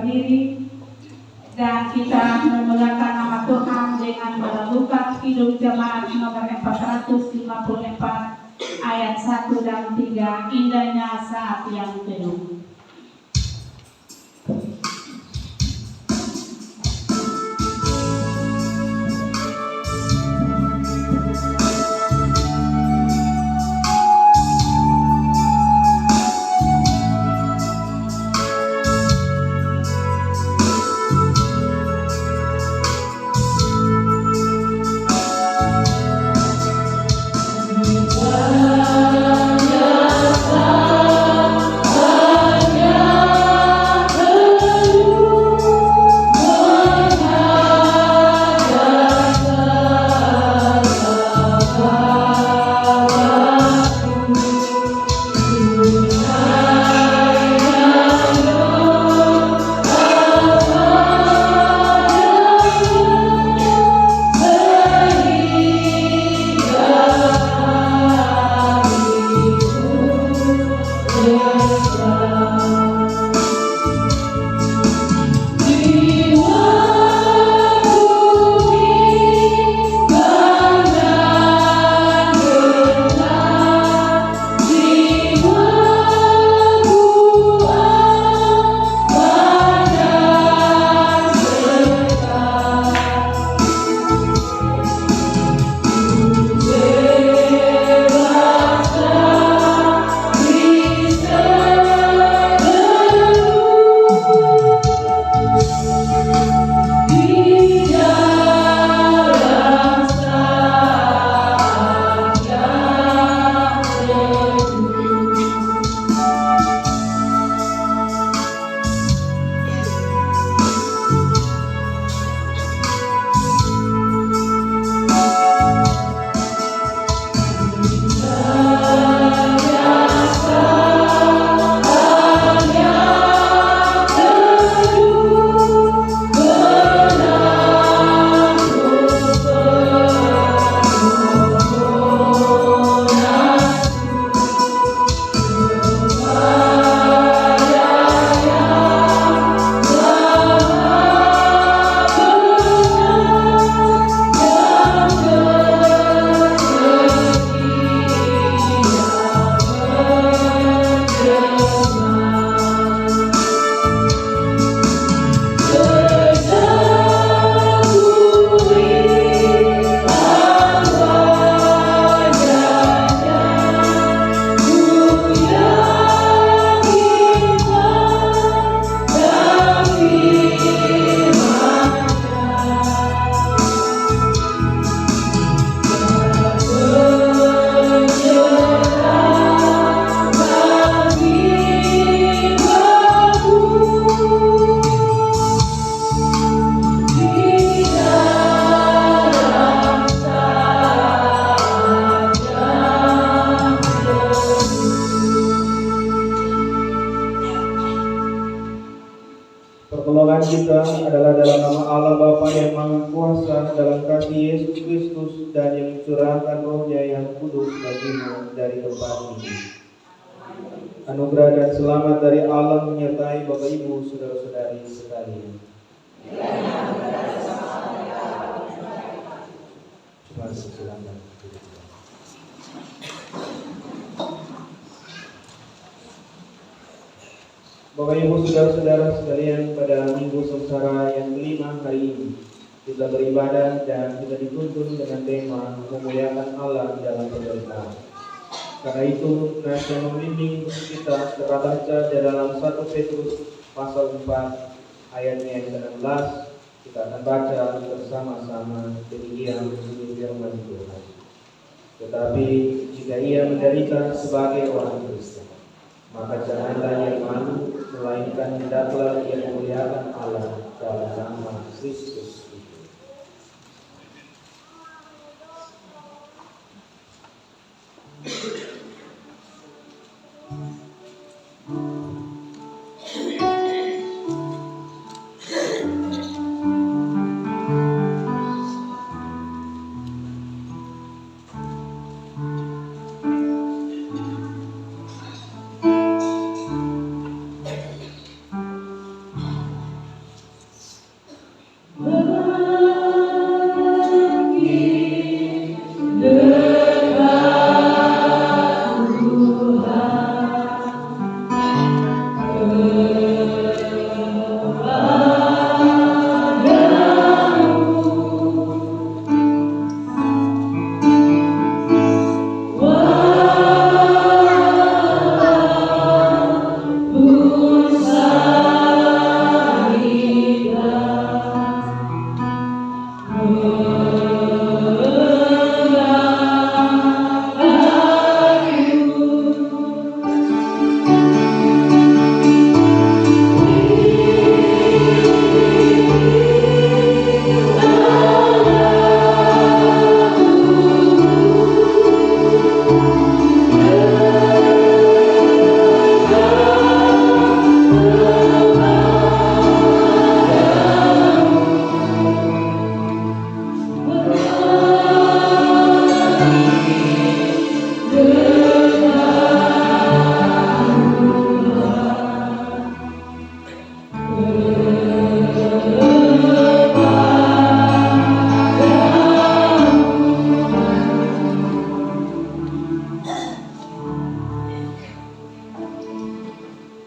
berdiri dan kita memuliakan nama Tuhan dengan melakukan hidup jemaat nomor 454 ayat 1 dan 3, indahnya saat yang teduh. Pertolongan kita adalah dalam nama Allah Bapa yang Maha Kuasa, dalam kasih Yesus Kristus, dan yang mencurahkan Roh-Nya yang kudus bagimu dari tempat ini. Anugerah dan selamat dari Allah menyertai Bapak Ibu saudara-saudari sekalian. Terima kasih, silakan. Bapak Ibu saudara-saudara sekalian, pada minggu sengsara yang kelima hari ini kita beribadah dan kita dituntun dengan tema memuliakan Allah dalam pemerintahan. Karena itu nasihat membimbing kita terbaca di dalam 1 Petrus pasal 4 ayatnya yang ke-16. Kita akan baca bersama-sama demikian bunyi firman Tuhan. Tetapi jika ia menderita sebagai orang Kristen, maka janganlah ia malu, melainkan hendaklah ia memuliakan Allah dalam nama Kristus itu.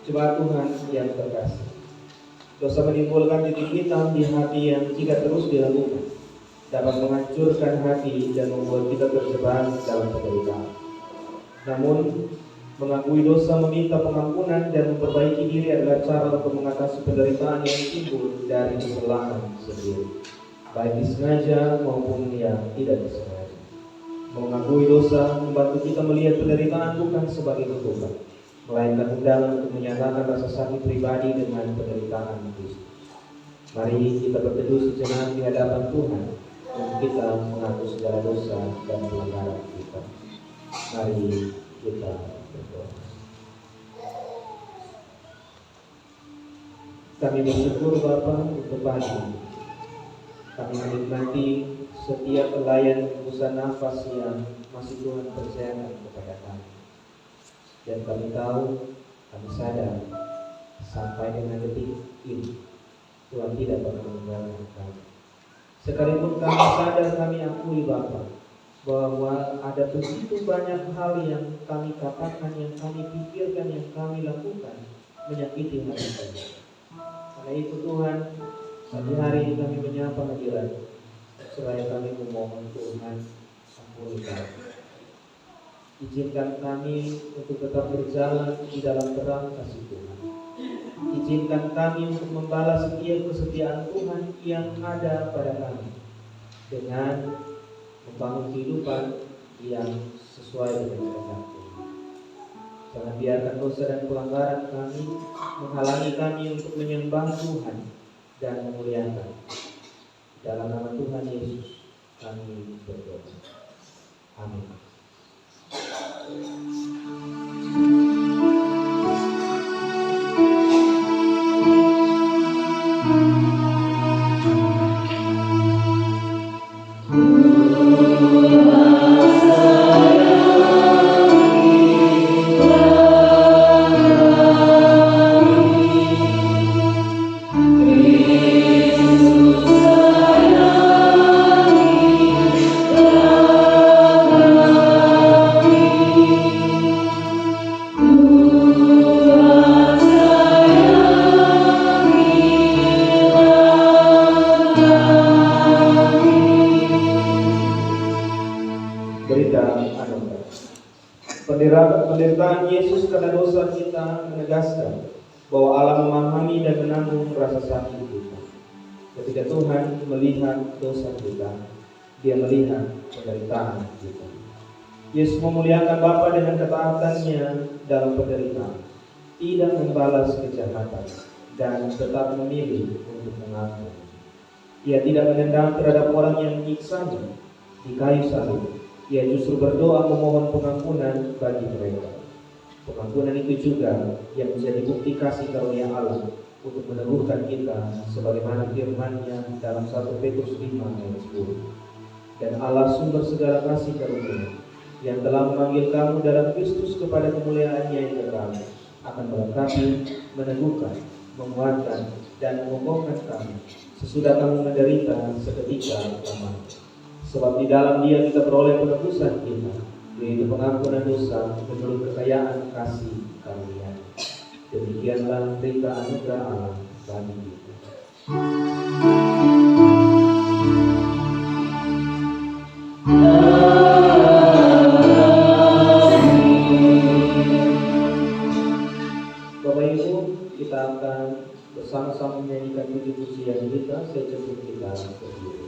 Jemaat Tuhan yang terkasih, dosa menimbulkan titik hitam di hati yang jika terus dilakukan dapat menghancurkan hati dan membuat kita terjebak dalam penderitaan. Namun, mengakui dosa, meminta pengampunan, dan memperbaiki diri adalah cara untuk mengatasi penderitaan yang timbul dari kesalahan sendiri, baik disengaja maupun yang tidak disengaja. Mengakui dosa membantu kita melihat penderitaan bukan sebagai kutukan, melainkan undangan untuk menyatakan rasa sakit pribadi dengan penderitaan Kristus. Mari kita berteduh sejenak di hadapan Tuhan untuk kita mengaku segala dosa dan pelanggaran kita. Mari kita berdoa. Kami bersyukur Bapa untuk pagi. Kami menikmati setiap pelayan hembusan nafas yang masih Tuhan percayakan kepada kami. Dan kami tahu, kami sadar sampai dengan detik ini Tuhan tidak pernah meninggalkan kami. Sekalipun kami sadar, kami akui Bapa bahwa ada begitu banyak hal yang kami katakan, yang kami pikirkan, yang kami lakukan menyakiti hati kami. Karena itu Tuhan, pagi hari ini kami menyapa hadirat seraya kami memohon Tuhan, ampuni kami. Izinkan kami untuk tetap berjalan di dalam terang kasih Tuhan. Izinkan kami untuk membalas setiap kesetiaan Tuhan yang ada pada kami dengan membangun kehidupan yang sesuai dengan kehendak Tuhan. Jangan biarkan dosa dan pelanggaran kami menghalangi kami untuk menyembah Tuhan dan memuliakan. Dalam nama Tuhan Yesus kami berdoa. Amin. Penderitaan Yesus karena dosa kita menegaskan bahwa Allah memahami dan menanggung rasa sakit kita. Ketika Tuhan melihat dosa kita, Dia melihat penderitaan kita. Yesus memuliakan Bapa dengan ketaatannya dalam penderitaan, tidak membalas kejahatan, dan tetap memilih untuk mengampuni. Ia tidak menendang terhadap orang yang menyiksanya di kayu salib. Ia justru berdoa memohon pengampunan bagi mereka. Pengampunan itu juga yang menjadi bukti kasih karunia Allah untuk meneguhkan kita sebagaimana firman-Nya dalam 1 Petrus 5 ayat 10. Dan Allah sumber segala kasih karunia yang telah memanggil kamu dalam Kristus kepada kemuliaan-Nya yang kekal akan melengkapi, meneguhkan, menguatkan, dan mengokohkan kamu sesudah kamu menderita seketika lamanya. Sebab di dalam Dia kita beroleh penebusan kita, yaitu pengampunan dosa menurut kekayaan kasih karunia. Demikianlah berita anugerah Allah bagi kita. Bapak Ibu, kita akan bersama-sama menyanyikan puji-pujian kita. Saya jemput kita berdiri.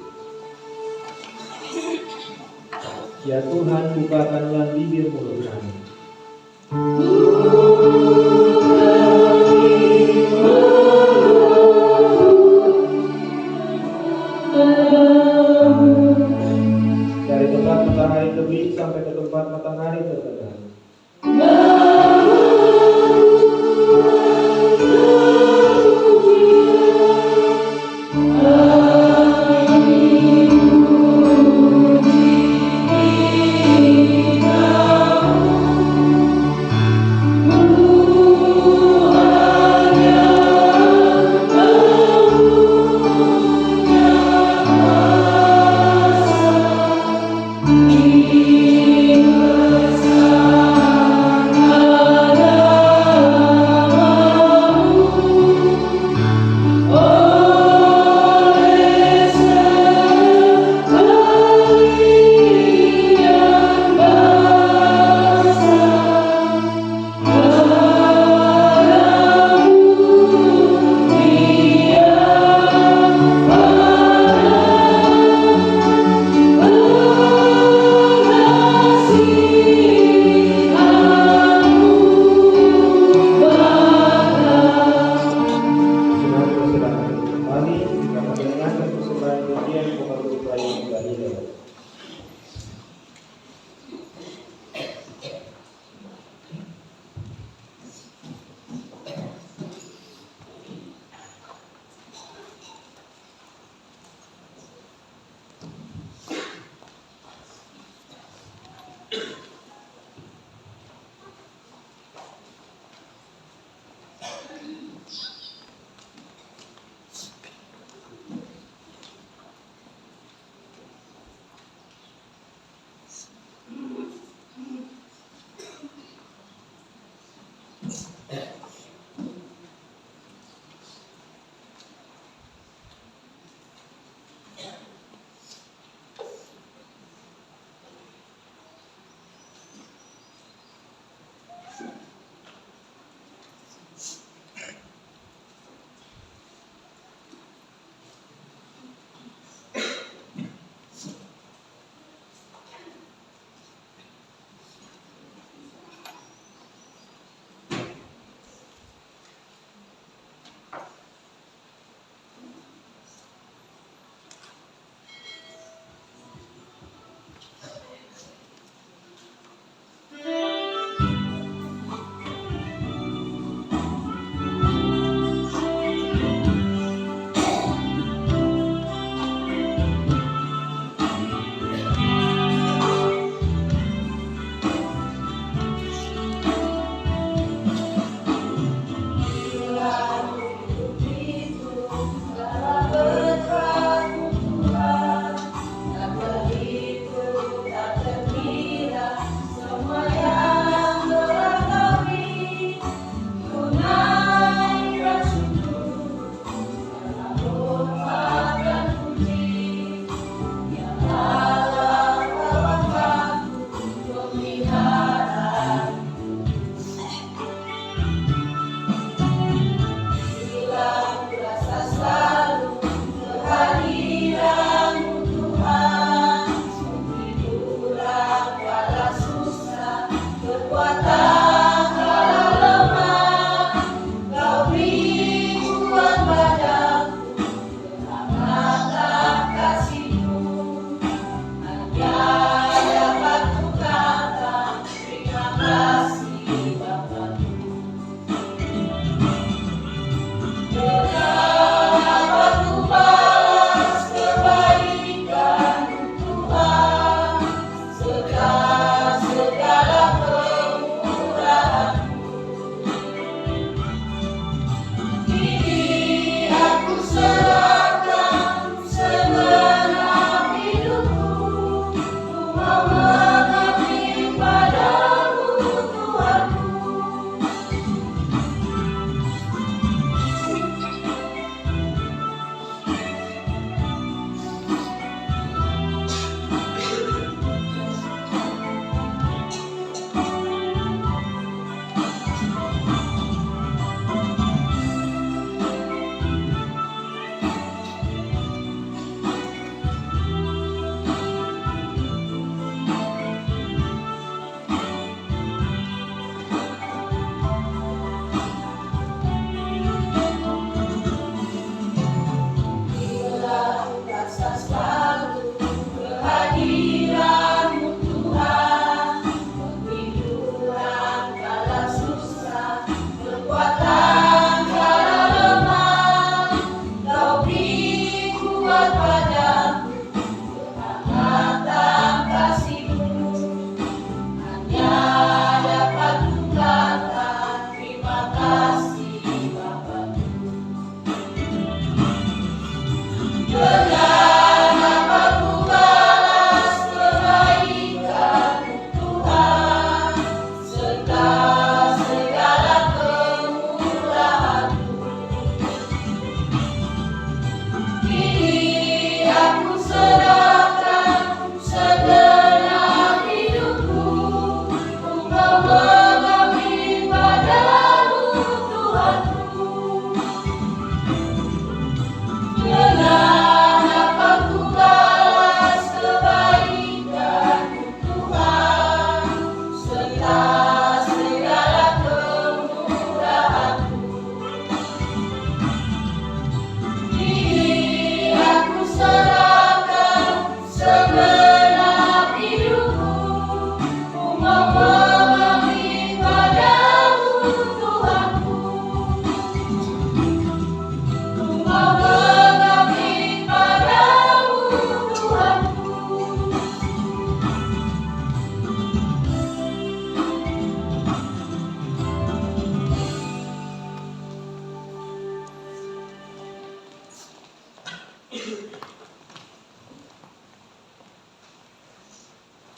Ya Tuhan, bukakanlah bibir mulut kami. Dari tempat matahari terbit sampai ke tempat matahari terbenam. Amin.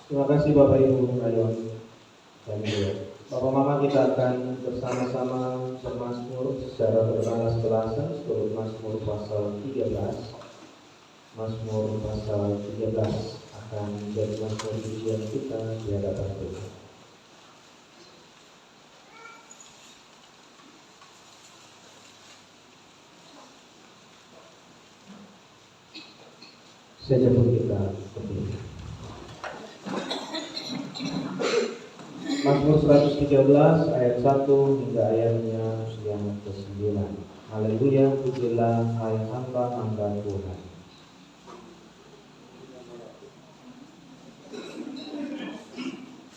Terima kasih Bapak Ibu Rayon dan Ibu. Bapak Mama, kita akan bersama-sama bermazmur secara berbalas-belasan seluruh Mazmur pasal 13. Mazmur pasal 13 akan menjadi mazmur pujian kita di hadapan Tuhan. Saja pun kita berdiri. Mazmur 113 ayat 1 hingga ayatnya yang ke-9. Haleluya, pujilah hai hamba-hamba Tuhan.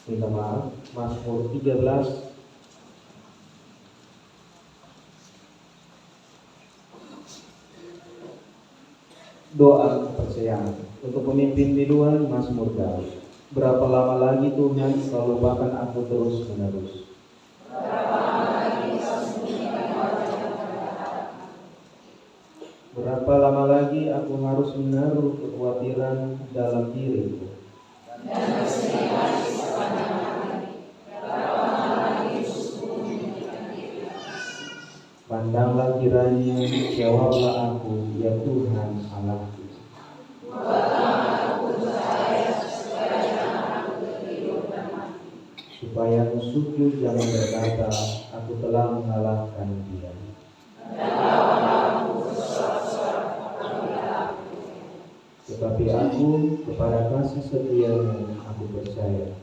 Minta maaf, Mazmur 13 doa kepercayaan untuk pemimpin biduan Mazmur Daud. Berapa lama lagi Tuhan kau lupakan aku terus menerus? Berapa lama lagi aku harus menaruh kekhawatiran dalam diriku? Pandanglah kiranya, jawablah aku, ya Tuhan Allahku. Supaya musuhku jangan berkata, aku telah mengalahkan dia. Tetapi aku kepada kasih setiamu aku percaya.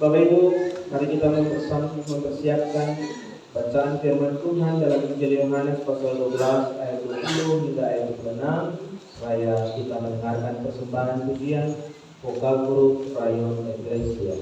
Bapak Ibu, mari kita mempersiapkan bacaan firman Tuhan dalam Injil Yohanes pasal 12 ayat 20 hingga ayat 26. Supaya kita mendengarkan persembahan pujian vokal grup Rayon Ecclesia.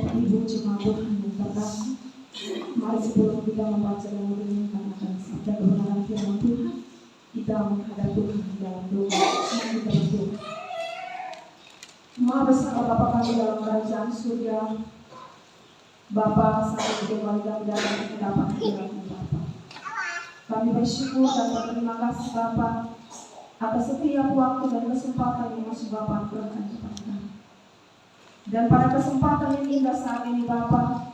Bapak Ibu jemaat Tuhan yang terkasih, mari sebelum kita membaca dan merenungkan akan sabda kebenaran firman Tuhan, kita menghadap Tuhan di dalam doa. Mari kita berdoa. Maha besar Bapa kami dalam kerajaan surga, Bapa, sampai kembali kami datang ke hadapan hadirat-Mu Bapa. Kami bersyukur dan berterima kasih Bapa atas setiap waktu dan kesempatan yang masih Bapa berikan kepada kami. Dan pada kesempatan yang indah saat ini Bapa,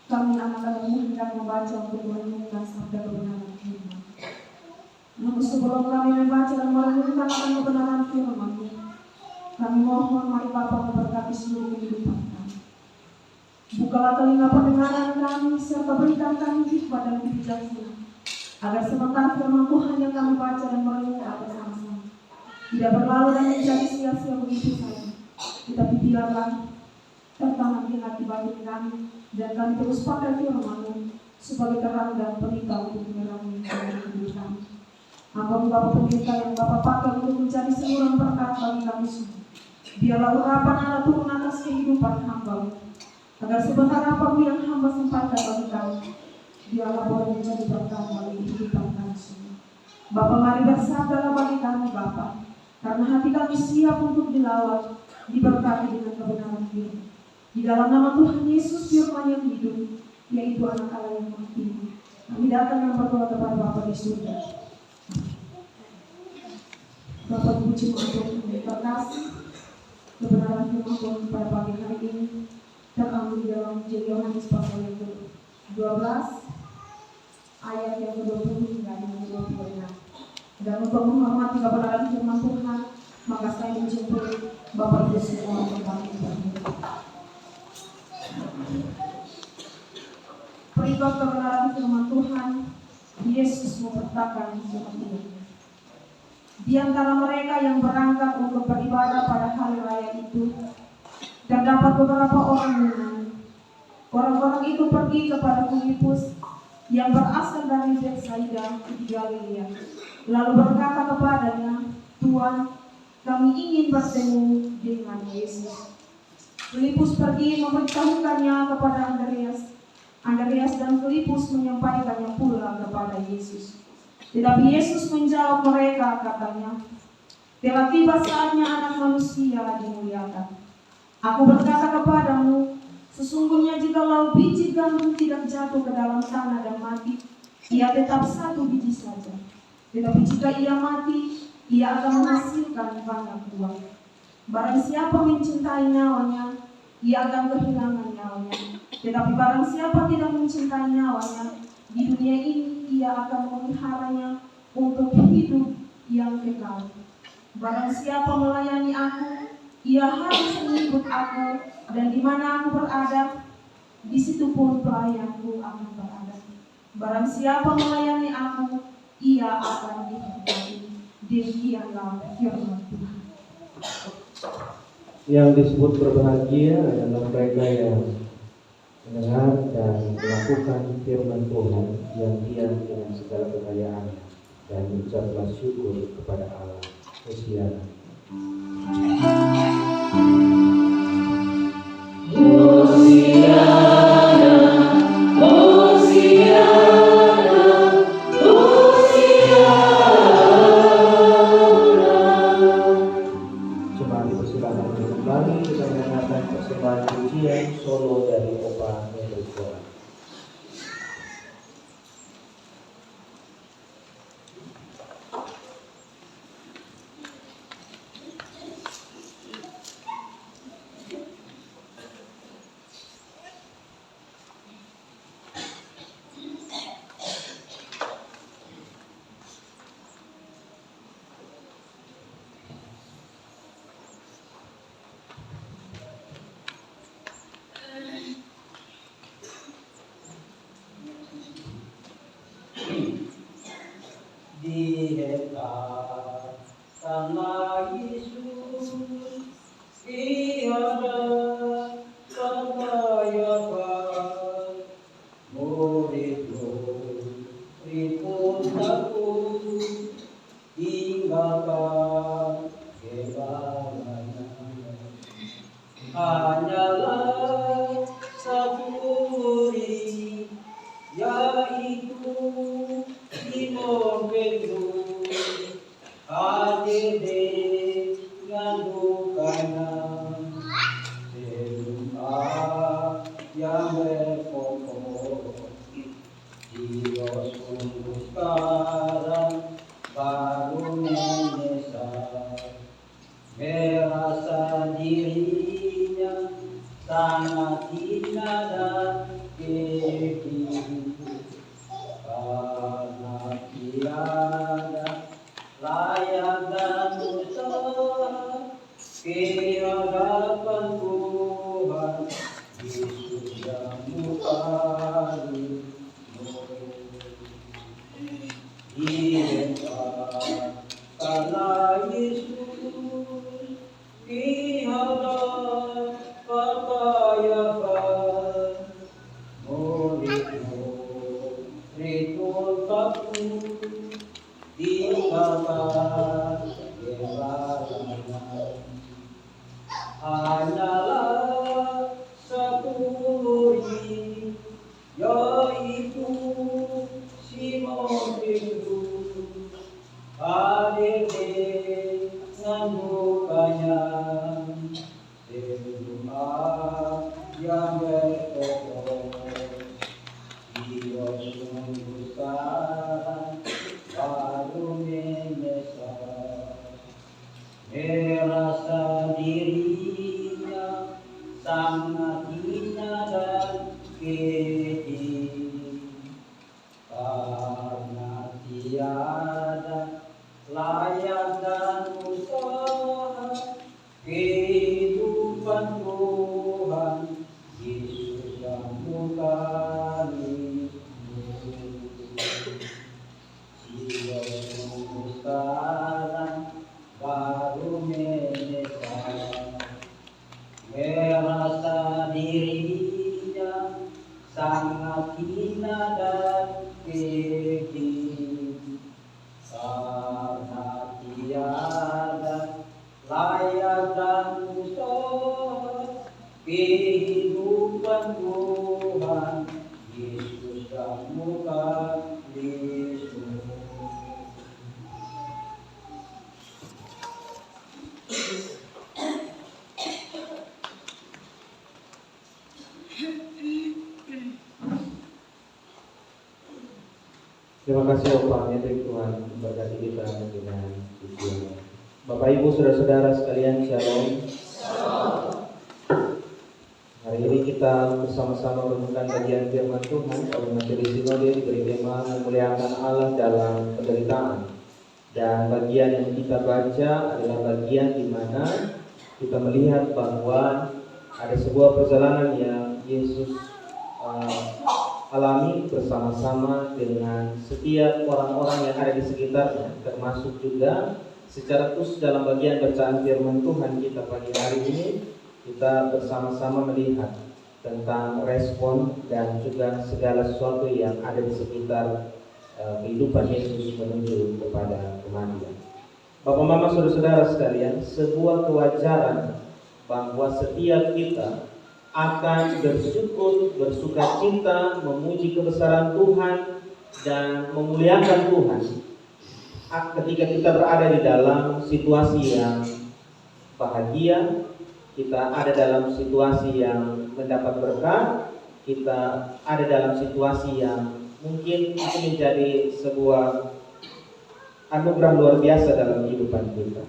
kami anak-anak-Mu hendak membaca untuk merenungkan sabda kebenaran firman. Namun sebelum kami membaca dan merenungkan akan kebenaran firman-Mu, kami mohon mari Bapa memberkati seluruh kehidupan kami. Bukalah telinga pendengaran kami serta berikan kami hikmat dan kebijaksanaan, agar sementara firman Tuhan yang kami baca dan merenungkan bersama-sama tidak berlalu dan menjadi sia-sia begitu saja, tetapi biarlah tertanam di hati batin kami dan kami terus pakai firman-Mu sebagai terang dan pelita untuk menerangi hidup kami. Ampun Bapa pendeta yang Bapa pakai untuk menjadi saluran berkat bagi kami semua. Biarlah urapan Allah turun atas kehidupan hamba-Mu, agar sebentar apa yang hamba sampaikan bagi kami, biarlah boleh menjadi berkat bagi kehidupan kami semua. Bapa, mari bersabdalah bagi kami Bapa, karena hati kami siap untuk dilawat, diberkati dengan kebenaran firman. Di dalam nama Tuhan Yesus firman yang hidup, yaitu anak Allah yang Maha Tinggi, kami datang dan berdoa kepada Bapa di surga. Bapak Ibu jemaat Tuhan yang terkasih, kebenaran firman Tuhan pada pagi hari ini terambil di dalam Injil Yohanes pasal yang ke-12 ayat yang ke-20 hingga yang ke-26. Dan untuk menghormati kebenaran firman Tuhan, maka saya menjemput Bapak Ibu semua kembali berdiri. Perikop kebenaran firman Tuhan, Yesus memberitakan kematiannya. Di antara mereka yang berangkat untuk beribadah pada hari raya itu, terdapat beberapa orang Yunani. Orang-orang itu pergi kepada Filipus yang berasal dari Betsaida di Galilea, lalu berkata kepadanya, Tuhan, kami ingin bertemu dengan Yesus. Filipus pergi memberitahukannya kepada Andreas. Andreas dan Filipus menyampaikannya pula kepada Yesus. Tetapi Yesus menjawab mereka, katanya, telah tiba saatnya Anak Manusia dimuliakan. Aku berkata kepadamu, sesungguhnya jikalau biji gandum tidak jatuh ke dalam tanah dan mati, ia tetap satu biji saja. Tetapi jika ia mati, ia akan menghasilkan banyak buah. Barang siapa mencintai nyawanya, ia akan kehilangan nyawanya. Tetapi barang siapa tidak mencintai nyawanya, di dunia ini ia akan memeliharanya untuk hidup yang kekal. Barang siapa melayani aku, ia harus mengikut aku, dan di mana aku berada, di situ pun pelayanku akan berada. Barang siapa melayani aku, ia akan diberkati. Demikianlah firman Tuhan. Yang disebut berbahagia adalah mereka yang mendengar dan melakukan firman Tuhan yang diam dengan segala kekayaan dan mengucapkan syukur kepada Allah. Hosiana. Jemaat dipersilakan kembali kita mendengarkan persembahan pujian solo dari Opa Hendrik. yang berpokok, jiwa sungguh sekarang baru menyesal, merasa dirinya sangat hina dan keji, karena tiada layak dan usaha di hadapan Tuhan Yesus yang mukani karena Yesus di hadapan Kayafas murid-murid takut dikatakan kebenaran hanyalah satu murid, yaitu Simon Petrus, hadir dengan mukanya sebelum yang berpokok, dia sungguh sekarang baru menyesal, merasa dirinya sangat hina dan keji, karena tiada layak dan usaha kehidupan Tuhan Yesus yang mukani jiwa sungguh sekarang baru menyesal, merasa dirinya sangat hina dan keji, karena tiada layak dan usaha kehidupan Tuhan Yesus yang mukani. Terima kasih Bapak Menteri Tuhan memberkati kita dengan pujian. Bapak Ibu saudara-saudara sekalian, Shalom. Hari ini kita bersama-sama merenungkan bagian firman Tuhan. Kalau materi sinode diberi tema memuliakan Allah dalam penderitaan. Dan bagian yang kita baca adalah bagian di mana kita melihat bahwa ada sebuah perjalanan yang Yesus alami bersama-sama dengan setiap orang-orang yang ada di sekitarnya, termasuk juga secara khusus dalam bagian bacaan firman Tuhan kita pagi hari ini. Kita bersama-sama melihat tentang respon dan juga segala sesuatu yang ada di sekitar kehidupan Yesus menuju kepada kematian. Bapak Mama saudara-saudara sekalian, sebuah kewajaran bahwa setiap kita akan bersyukur, bersuka cita, memuji kebesaran Tuhan dan memuliakan Tuhan ketika kita berada di dalam situasi yang bahagia, kita ada dalam situasi yang mendapat berkat, kita ada dalam situasi yang mungkin itu menjadi sebuah anugerah luar biasa dalam kehidupan kita.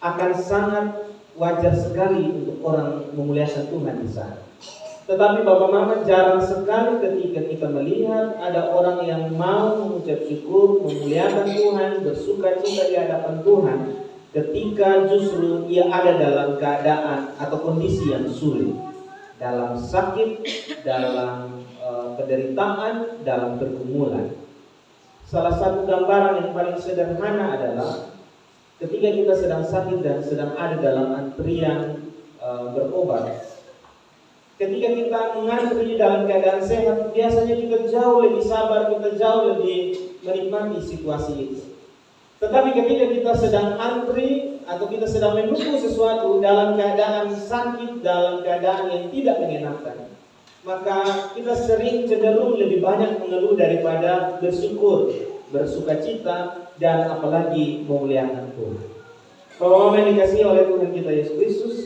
Akan sangat wajar sekali untuk orang memuliakan Tuhan di sana. Tetapi Bapak Mama, jarang sekali ketika kita melihat ada orang yang mau mengucap syukur, memuliakan Tuhan, bersuka cita di hadapan Tuhan ketika justru ia ada dalam keadaan atau kondisi yang sulit, dalam sakit, dalam penderitaan, dalam pergumulan. Salah satu gambaran yang paling sederhana adalah ketika kita sedang sakit dan sedang ada dalam antrian berobat. Ketika kita mengantri dalam keadaan sehat, biasanya kita jauh lebih sabar, kita jauh lebih menikmati situasi itu. Tetapi ketika kita sedang antri atau kita sedang menunggu sesuatu dalam keadaan sakit, dalam keadaan yang tidak mengenakan, maka kita sering cenderung lebih banyak mengeluh daripada bersyukur, bersuka cita, dan apalagi memuliakan Tuhan. Bahwa yang dikasihi oleh Tuhan kita Yesus Kristus,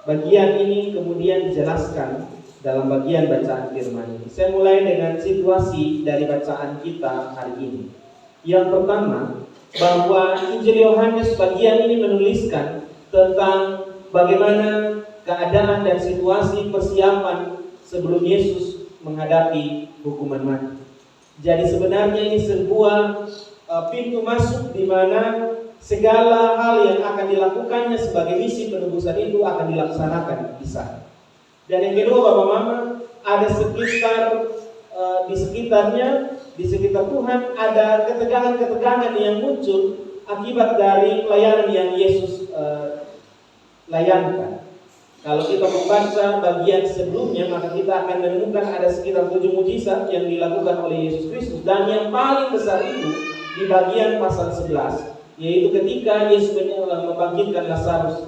bagian ini kemudian dijelaskan dalam bagian bacaan firman ini. Saya mulai dengan situasi dari bacaan kita hari ini. Yang pertama, bahwa Injil Yohanes bagian ini menuliskan tentang bagaimana keadaan dan situasi persiapan sebelum Yesus menghadapi hukuman mati. Jadi sebenarnya ini sebuah pintu masuk di mana segala hal yang akan dilakukannya sebagai misi penebusan itu akan dilaksanakan di sana. Dan yang kedua, Bapak Mama, ada di sekitar Tuhan ada ketegangan-ketegangan yang muncul akibat dari pelayanan yang Yesus layankan. Kalau kita membaca bagian sebelumnya, maka kita akan menemukan ada sekitar 7 mujizat yang dilakukan oleh Yesus Kristus. Dan yang paling besar itu di bagian pasal 11, yaitu ketika Yesus membangkitkan Lazarus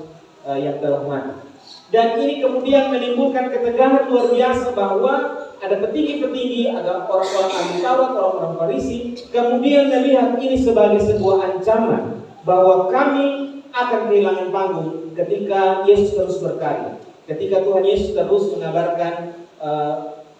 yang telah mati. Dan ini kemudian menimbulkan ketegangan luar biasa bahwa ada petinggi-petinggi, ada orang-orang ahli Taurat, orang-orang Farisi, kemudian melihat ini sebagai sebuah ancaman bahwa kami akan kehilangan panggung ketika Yesus terus berkarya, ketika Tuhan Yesus terus mengabarkan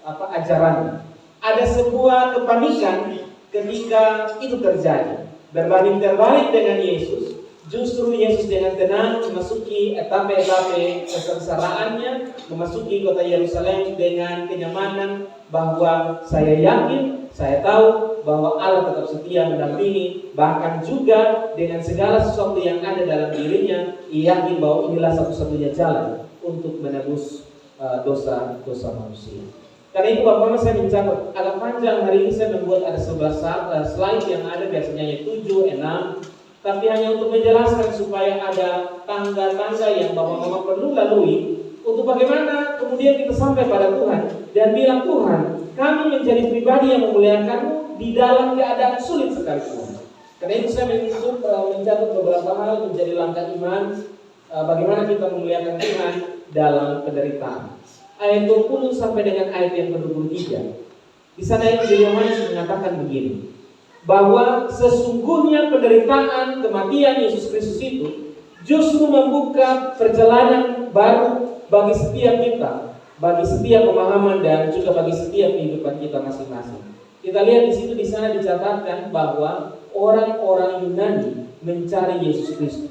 ajarannya. Ada sebuah kepanikan ketika itu terjadi. Berbanding terbalik dengan Yesus, justru Yesus dengan tenang memasuki etape-etape kesengsaraannya, memasuki kota Yerusalem dengan kenyamanan bahwa saya yakin, saya tahu bahwa Allah tetap setia mendampingi, bahkan juga dengan segala sesuatu yang ada dalam dirinya, ia yakin bahwa inilah satu-satunya jalan untuk menebus dosa manusia. Karena itu Bapak-Bapak, saya mencatat agak panjang hari ini, saya membuat ada 11 slide yang ada biasanya 7, 6, tapi hanya untuk menjelaskan supaya ada tangga-tangga yang Bapak-Bapak perlu lalui untuk bagaimana kemudian kita sampai pada Tuhan dan bilang, Tuhan, kami menjadi pribadi yang memuliakan-Mu di dalam keadaan sulit sekalipun. Karena itu saya mencatat beberapa hal menjadi langkah iman, bagaimana kita memuliakan Tuhan dalam penderitaan. Ayat 20 sampai dengan ayat yang ke-23. Di sana Injil Yohanes mengatakan begini, bahwa sesungguhnya penderitaan kematian Yesus Kristus itu justru membuka perjalanan baru bagi setiap kita, bagi setiap pemahaman dan juga bagi setiap kehidupan kita masing-masing. Kita lihat di sana dicatatkan bahwa orang-orang Yunani mencari Yesus Kristus.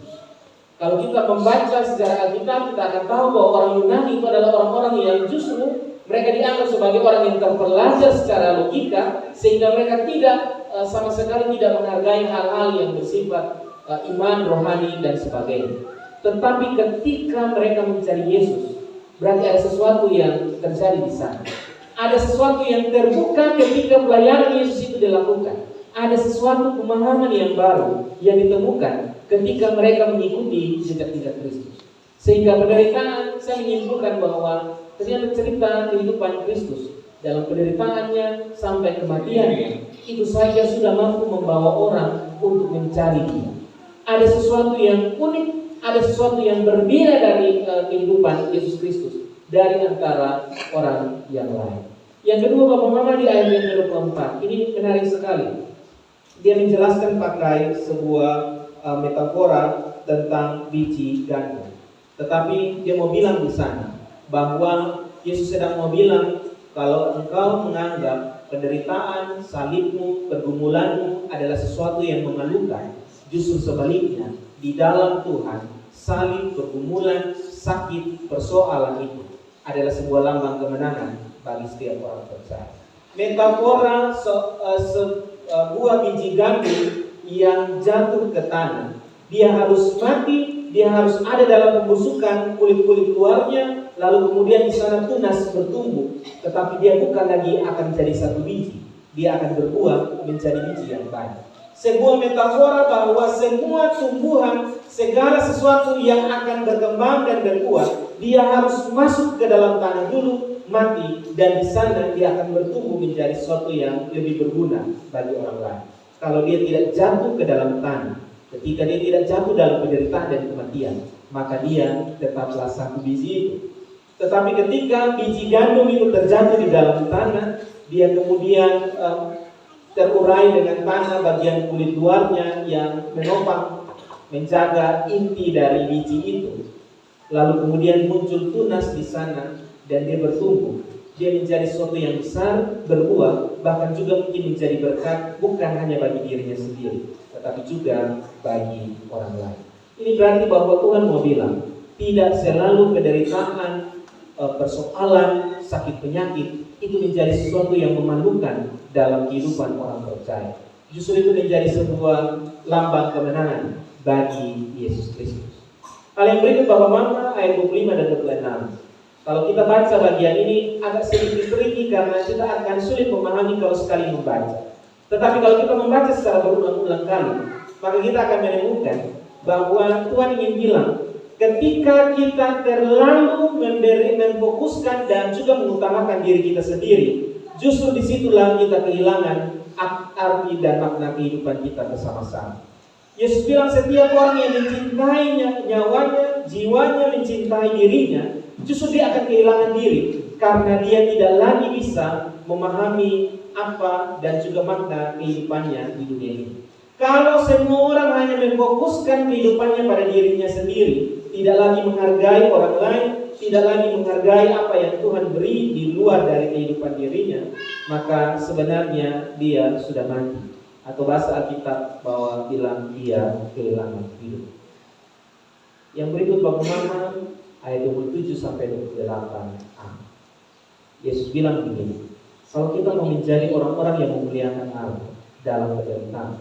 Kalau kita membaca sejarah Alkitab, kita akan tahu bahwa orang Yunani itu adalah orang-orang yang justru mereka dianggap sebagai orang yang terpelajar secara logika, sehingga mereka sama sekali tidak menghargai hal-hal yang bersifat iman, rohani, dan sebagainya. Tetapi ketika mereka mencari Yesus, berarti ada sesuatu yang terjadi di sana. Ada sesuatu yang terbuka ketika pelayanan Yesus itu dilakukan. Ada sesuatu pemahaman yang baru yang ditemukan ketika mereka mengikuti jejak-jejak Kristus. Sehingga penderitaan, saya menyimpulkan bahwa ternyata cerita kehidupan Kristus dalam penderitaannya sampai kematiannya itu saja sudah mampu membawa orang untuk mencari Dia. Ada sesuatu yang unik, ada sesuatu yang berbeda dari kehidupan Yesus Kristus dari antara orang yang lain. Yang kedua, Bapak Mama, di ayat yang ke-24 ini menarik sekali. Dia menjelaskan pakai sebuah metafora tentang biji gandum. Tetapi dia mau bilang di sana bahwa Yesus sedang mau bilang, kalau engkau menganggap penderitaan, salibmu, pergumulanmu adalah sesuatu yang memalukan, justru sebaliknya, di dalam Tuhan, salib, pergumulan, sakit, persoalan itu adalah sebuah lambang kemenangan bagi setiap orang percaya. Metafora buah biji gandum yang jatuh ke tanah, dia harus mati, dia harus ada dalam pembusukan kulit-kulit luarnya, lalu kemudian di sana tunas bertumbuh, tetapi dia bukan lagi akan menjadi satu biji, dia akan berbuah menjadi biji yang banyak. Sebuah metafora bahwa semua tumbuhan, segala sesuatu yang akan berkembang dan berbuah, dia harus masuk ke dalam tanah dulu, mati, dan di sana dia akan bertumbuh menjadi sesuatu yang lebih berguna bagi orang lain. Kalau dia tidak jatuh ke dalam tanah, ketika dia tidak jatuh dalam penderitaan dan kematian, maka dia tetaplah satu biji itu. Tetapi ketika biji gandum itu terjatuh di dalam tanah, dia kemudian terurai dengan tanah bagian kulit luarnya yang menopang, menjaga inti dari biji itu. Lalu kemudian muncul tunas di sana dan dia bertumbuh. dia menjadi sesuatu yang besar, berbuah, bahkan juga mungkin menjadi berkat bukan hanya bagi dirinya sendiri, tetapi juga bagi orang lain. Ini berarti bahwa Tuhan mau bilang, tidak selalu penderitaan, persoalan, sakit penyakit itu menjadi sesuatu yang memalukan dalam kehidupan orang percaya. Justru itu menjadi sebuah lambang kemenangan bagi Yesus Kristus. Hal yang berikut Bapak Mama, ayat 25 dan 26. Kalau kita baca bagian ini agak sedikit tricky karena kita akan sulit memahami kalau sekali membaca. Tetapi kalau kita membaca secara berulang-ulang kali, maka kita akan menemukan bahwa Tuhan ingin bilang, ketika kita terlalu memfokuskan dan juga mengutamakan diri kita sendiri, justru disitulah kita kehilangan arti dan makna kehidupan kita bersama-sama. Yesus bilang setiap orang yang mencintai nyawanya, jiwanya, mencintai dirinya, justru dia akan kehilangan diri karena dia tidak lagi bisa memahami apa dan juga makna kehidupannya di dunia ini. Kalau semua orang hanya memfokuskan kehidupannya pada dirinya sendiri, tidak lagi menghargai orang lain, tidak lagi menghargai apa yang Tuhan beri di luar dari kehidupan dirinya, maka sebenarnya dia sudah mati. Atau bahasa Alkitab bahwa bilang dia kehilangan hidup. Yang berikut Bapak Mama, ayat 27 sampai 28a. Yesus bilang begini, kalau kita mau menjadi orang-orang yang memuliakan Allah dalam penderitaan,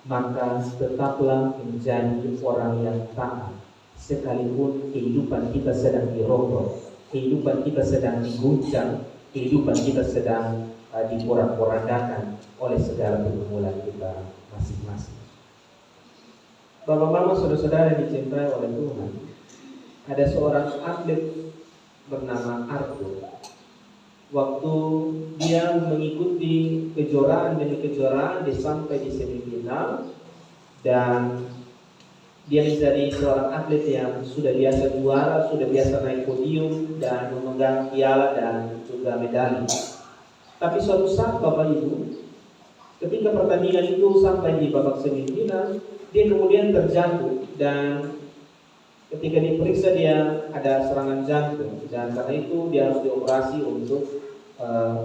maka tetaplah menjadi orang yang taat, sekalipun kehidupan kita sedang diroboh, kehidupan kita sedang diguncang, kehidupan kita sedang diporak-porandakan oleh segala pergumulan kita masing-masing. Bapak Mama, saudara-saudara yang dicintai oleh Tuhan, ada seorang atlet bernama Arthur. Waktu dia mengikuti kejuaraan demi kejuaraan, dia sampai di semifinal dan dia menjadi seorang atlet yang sudah biasa juara, sudah biasa naik podium dan memegang piala dan juga medali. Tapi suatu saat Bapak Ibu, ketika pertandingan itu sampai di babak semifinal, dia kemudian terjatuh dan ketika diperiksa dia ada serangan jantung dan karena itu dia harus dioperasi untuk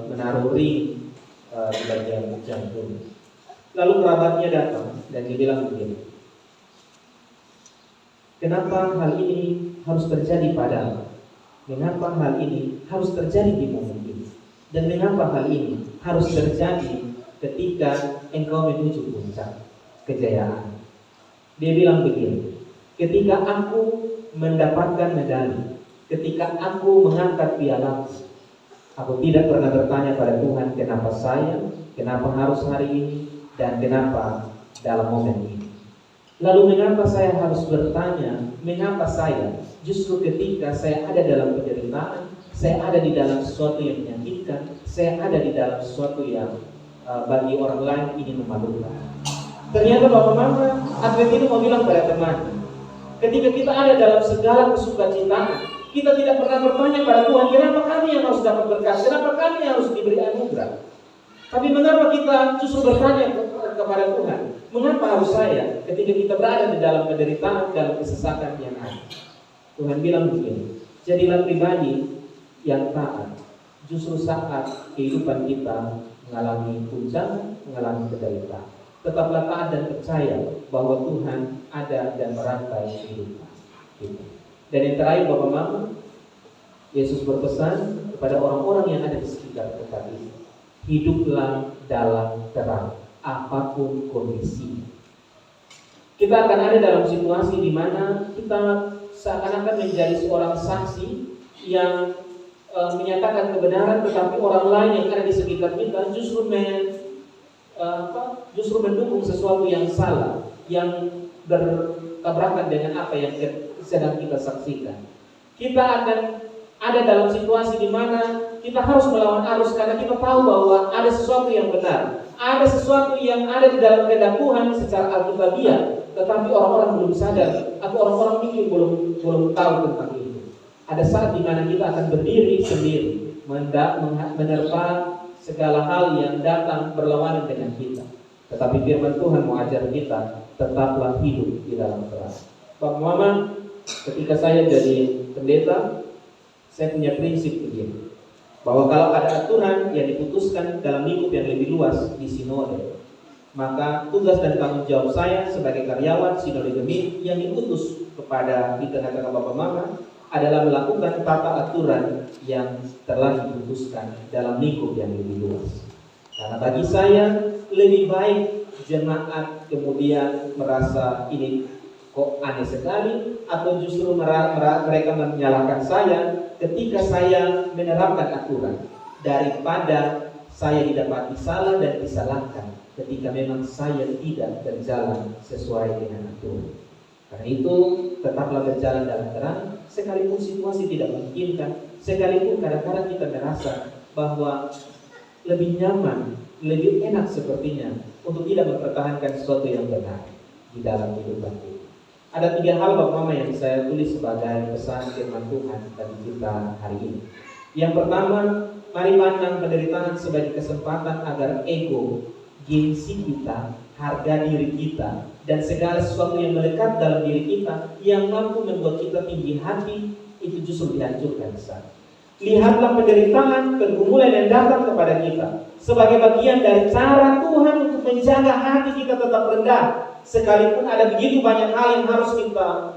menaruh ring di bagian jantung. Lalu kerabatnya datang dan dia bilang begini, kenapa hal ini harus terjadi padamu? Mengapa hal ini harus terjadi di momen ini? Dan mengapa hal ini harus terjadi ketika engkau menuju puncak kejayaan? Dia bilang begini, ketika aku mendapatkan medali, ketika aku mengangkat pialaku, aku tidak pernah bertanya pada Tuhan kenapa saya, kenapa harus hari ini, dan kenapa dalam momen ini. Lalu mengapa saya harus bertanya, mengapa saya justru ketika saya ada dalam penderitaan, saya ada di dalam sesuatu yang menyakitkan, saya ada di dalam sesuatu yang bagi orang lain ini memalukan. Ternyata Bapak Mama, atlet ini mau bilang pada teman, ketika kita ada dalam segala kesukacitaan, kita tidak pernah bertanya pada Tuhan, kenapa kami yang harus dapat berkat, kenapa kami yang harus diberi anugerah. Tapi mengapa kita justru bertanya kepada Tuhan, mengapa harus saya ketika kita berada di dalam penderitaan, dalam kesesakan yang ada. Tuhan bilang begini, jadilah pribadi yang taat justru saat kehidupan kita mengalami puncak, mengalami penderitaan. Tetaplah taat dan percaya bahwa Tuhan ada dan merantai kehidupan kita. Dan yang terakhir Bapak Mama, Yesus berpesan kepada orang-orang yang ada di sekitar tempat ini, hiduplah dalam terang apapun kondisi. Kita akan ada dalam situasi di mana kita seakan-akan menjadi seorang saksi yang menyatakan kebenaran, tetapi orang lain yang ada di sekitar kita justru mendukung sesuatu yang salah, yang bertabrakan dengan apa yang sedang kita saksikan. Kita akan ada dalam situasi di mana kita harus melawan arus karena kita tahu bahwa ada sesuatu yang benar, ada sesuatu yang ada di dalam kehendak Tuhan secara alkitabiah, tetapi orang-orang belum sadar atau orang-orang mungkin belum tahu tentang itu. Ada saat di mana kita akan berdiri sendiri, menerpa segala hal yang datang berlawanan dengan kita. Tetapi firman Tuhan mau ajar kita, tetaplah hidup di dalam terang. Bapak Mama, ketika saya jadi pendeta, saya punya prinsip begini. bahwa kalau ada aturan yang diputuskan dalam lingkup yang lebih luas di sinode, maka tugas dan tanggung jawab saya sebagai karyawan Sinode Gemini yang diutus kepada di tengah-tengah Bapak Mama adalah melakukan tata aturan yang telah diputuskan dalam lingkup yang lebih luas. Karena bagi saya lebih baik jemaat kemudian merasa ini kok aneh sekali, atau justru mereka menyalahkan saya ketika saya menerapkan aturan, daripada saya didapati salah dan disalahkan ketika memang saya tidak berjalan sesuai dengan aturan. Karena itu tetaplah berjalan dalam terang, sekalipun situasi tidak memungkinkan, sekalipun kadang-kadang kita merasa bahwa lebih nyaman, lebih enak sepertinya untuk tidak mempertahankan sesuatu yang benar di dalam kehidupan kita. Ada 3 hal Bapak Mama yang saya tulis sebagai pesan firman Tuhan bagi kita hari ini. Yang pertama, mari pandang penderitaan sebagai kesempatan agar ego, gengsi kita, harga diri kita, dan segala sesuatu yang melekat dalam diri kita yang mampu membuat kita tinggi hati itu justru dihancurkan sana. Lihatlah penderitaan, pergumulan yang datang kepada kita sebagai bagian dari cara Tuhan untuk menjaga hati kita tetap rendah. Sekalipun ada begitu banyak hal yang harus kita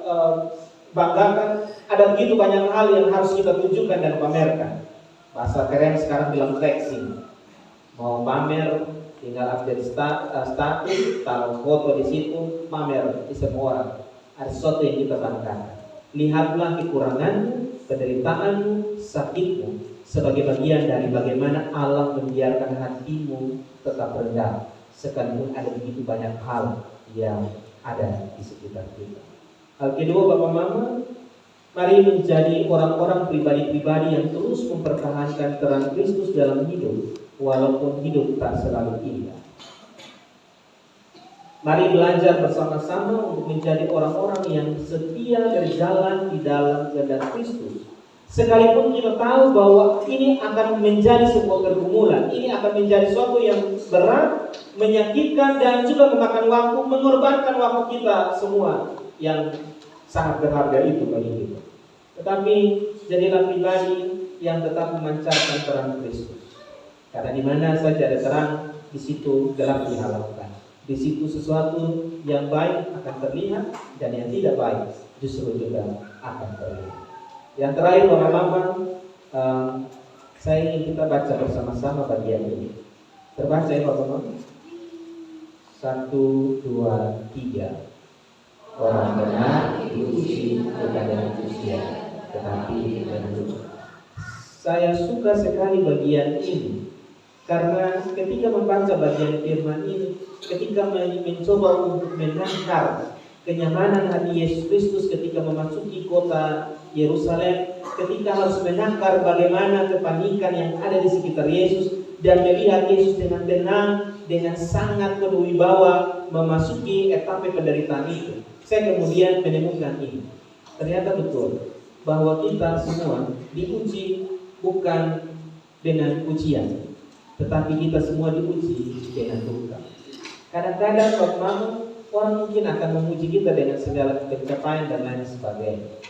banggakan, ada begitu banyak hal yang harus kita tunjukkan dan pamerkan. Bahasa keren sekarang bilang flexing. Mau pamer, tinggal update status, taruh foto di situ, pamer di semua orang. Ada sesuatu yang kita banggakan. Lihatlah kekuranganmu, penderitaanmu, sakitmu sebagai bagian dari bagaimana Allah membiarkan hatimu tetap rendah, sekalipun ada begitu banyak hal yang ada di sekitar kita. Hal kedua Bapak Mama, mari menjadi orang-orang pribadi-pribadi yang terus mempertahankan terang Kristus dalam hidup, walaupun hidup tak selalu indah. Mari belajar bersama-sama untuk menjadi orang-orang yang setia berjalan di dalam kehendak Kristus. Sekalipun kita tahu bahwa ini akan menjadi sebuah pergumulan, ini akan menjadi sesuatu yang berat, menyakitkan, dan juga memakan waktu, mengorbankan waktu kita semua yang sangat berharga itu bagi kita. Tetapi jadilah pribadi yang tetap memancarkan terang Kristus. Karena di mana saja ada terang, di situ gelap dihalalkan. Di situ sesuatu yang baik akan terlihat, dan yang tidak baik justru juga akan terlihat. Yang terakhir Bapak Mama, saya ingin kita baca bersama-sama bagian ini. Terbaca ya Bapak Mama. 1, 2, 3. Orang benar diuji bukan dengan ujian, tetapi dengan doa. Saya suka sekali bagian ini, karena ketika membaca bagian firman ini, ketika mencoba untuk menangkal kenyamanan hati Yesus Kristus ketika memasuki kota Yerusalem, ketika harus menangkal bagaimana kepanikan yang ada di sekitar Yesus, dan melihat Yesus dengan tenang, dengan sangat berwibawa memasuki etapa penderitaan itu. Saya kemudian menemukan ini. Ternyata betul bahwa kita semua diuji bukan dengan ujian, tetapi kita semua diuji dengan duka. Kadang-kadang Bapak Mama, orang mungkin akan memuji kita dengan segala pencapaian dan lain sebagainya.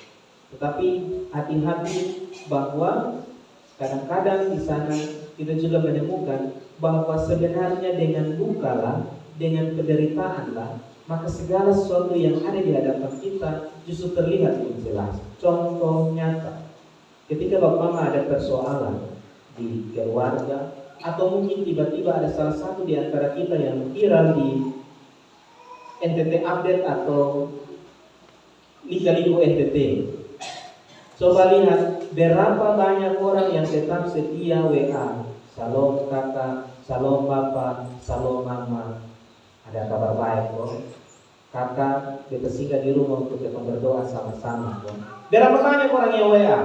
Tetapi hati-hati bahwa kadang-kadang di sana kita juga menemukan bahwa sebenarnya dengan dukalah, dengan penderitaanlah, maka segala sesuatu yang ada di hadapan kita justru terlihat lebih jelas. Contoh nyata, ketika Bapak Mama ada persoalan di keluarga, atau mungkin tiba-tiba ada salah satu di antara kita yang viral di NTT Update atau Lika-Liku NTT. Coba lihat berapa banyak orang yang tetap setia WA. Salam kakak, salam bapak, salam mama. Ada kabar baik kok. Kakak kita singgah di rumah untuk kita berdoa sama-sama kok. Berapa banyak orang yang WA?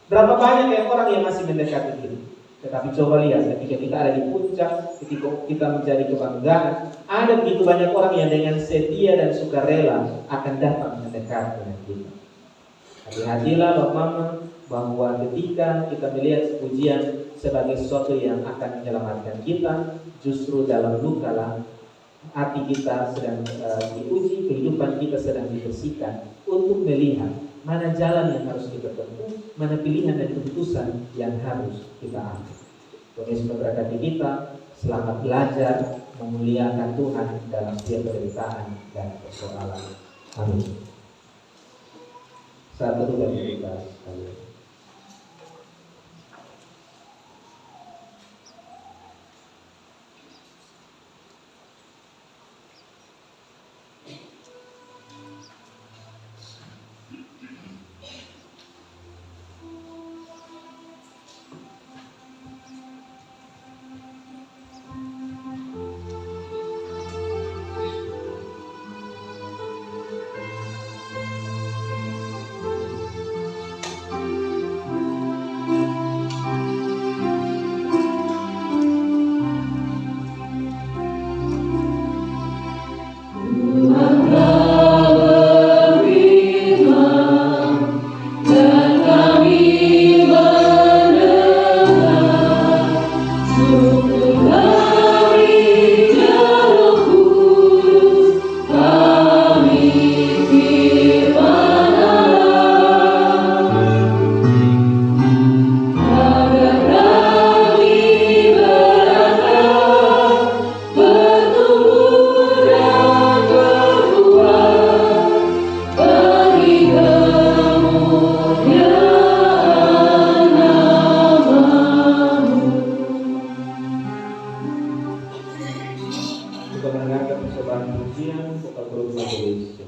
Berapa banyak yang orang yang masih mendekati kita? Tetapi coba lihat ketika kita ada di puncak, ketika kita menjadi kebanggaan, ada begitu banyak orang yang dengan setia dan sukarela akan datang mendekat dengan kita. Hati-hatilah Bapak Mama, bahwa ketika kita melihat ujian sebagai sesuatu yang akan menyelamatkan kita, justru dalam lukalah hati kita sedang diuji, kehidupan kita sedang dibersihkan untuk melihat mana jalan yang harus kita tempuh, mana pilihan dan keputusan yang harus kita ambil. Tuhan Yesus memberkati kita, selamat belajar memuliakan Tuhan dalam setiap penderitaan dan persoalan. Amin. Saat itu bagi kita sekalian. Kita mendengarkan persembahan pujian vokal group majelis.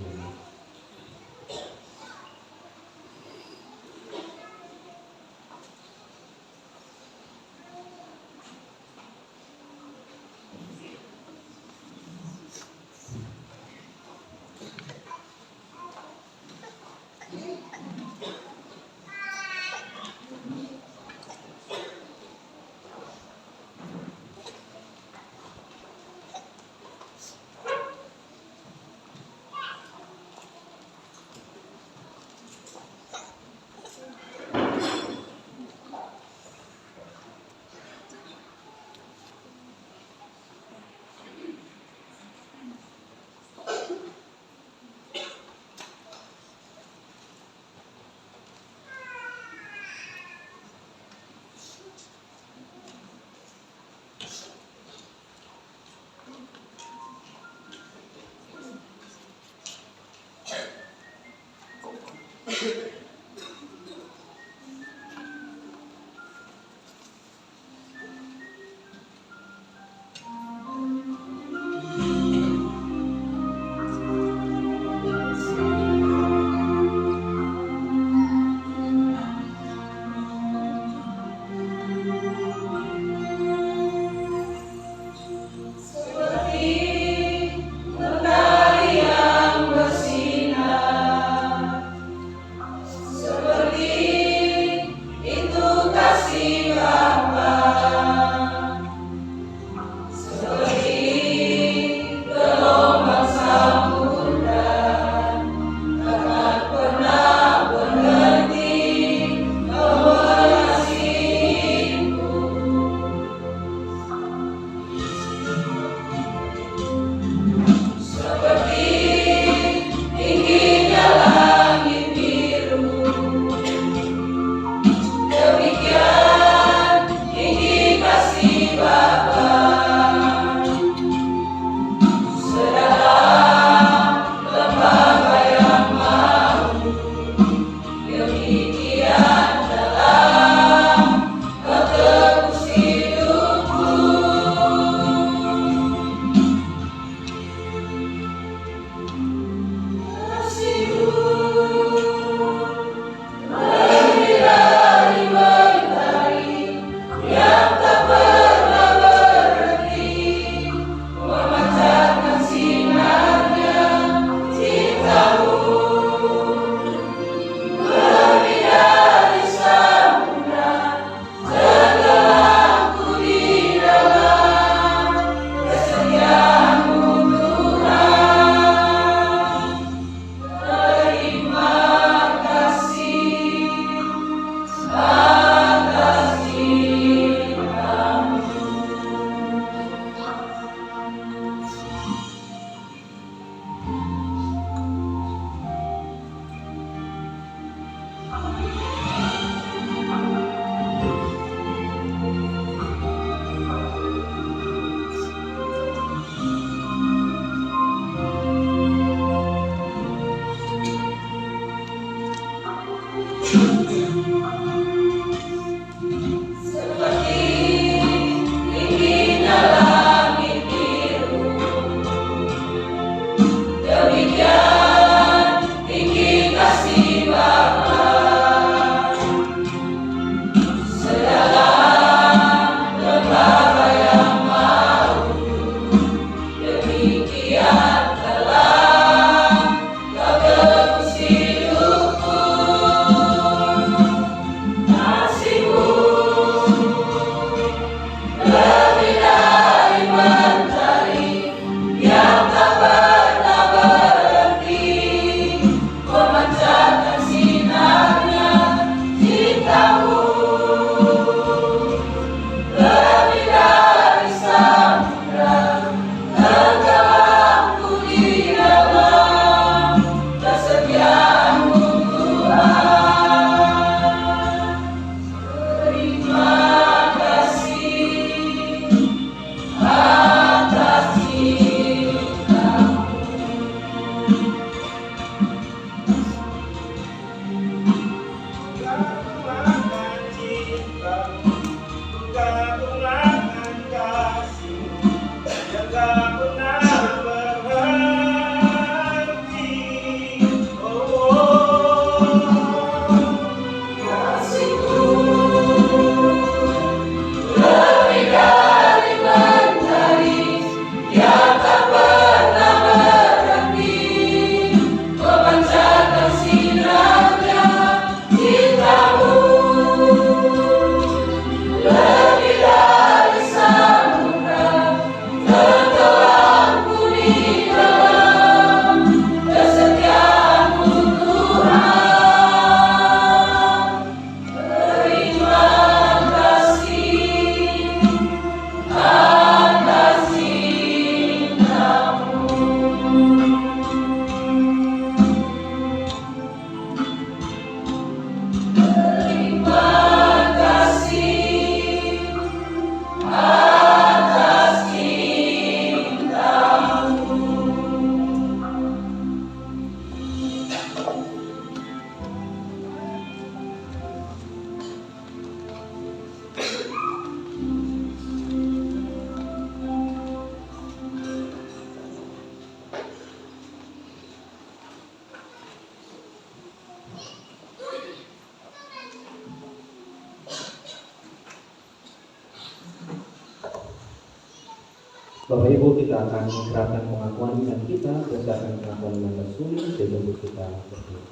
Bapak Ibu, kita akan menerapkan pengakuan iman kita berdasarkan pengakuan iman Rasul sebelum kita berdoa.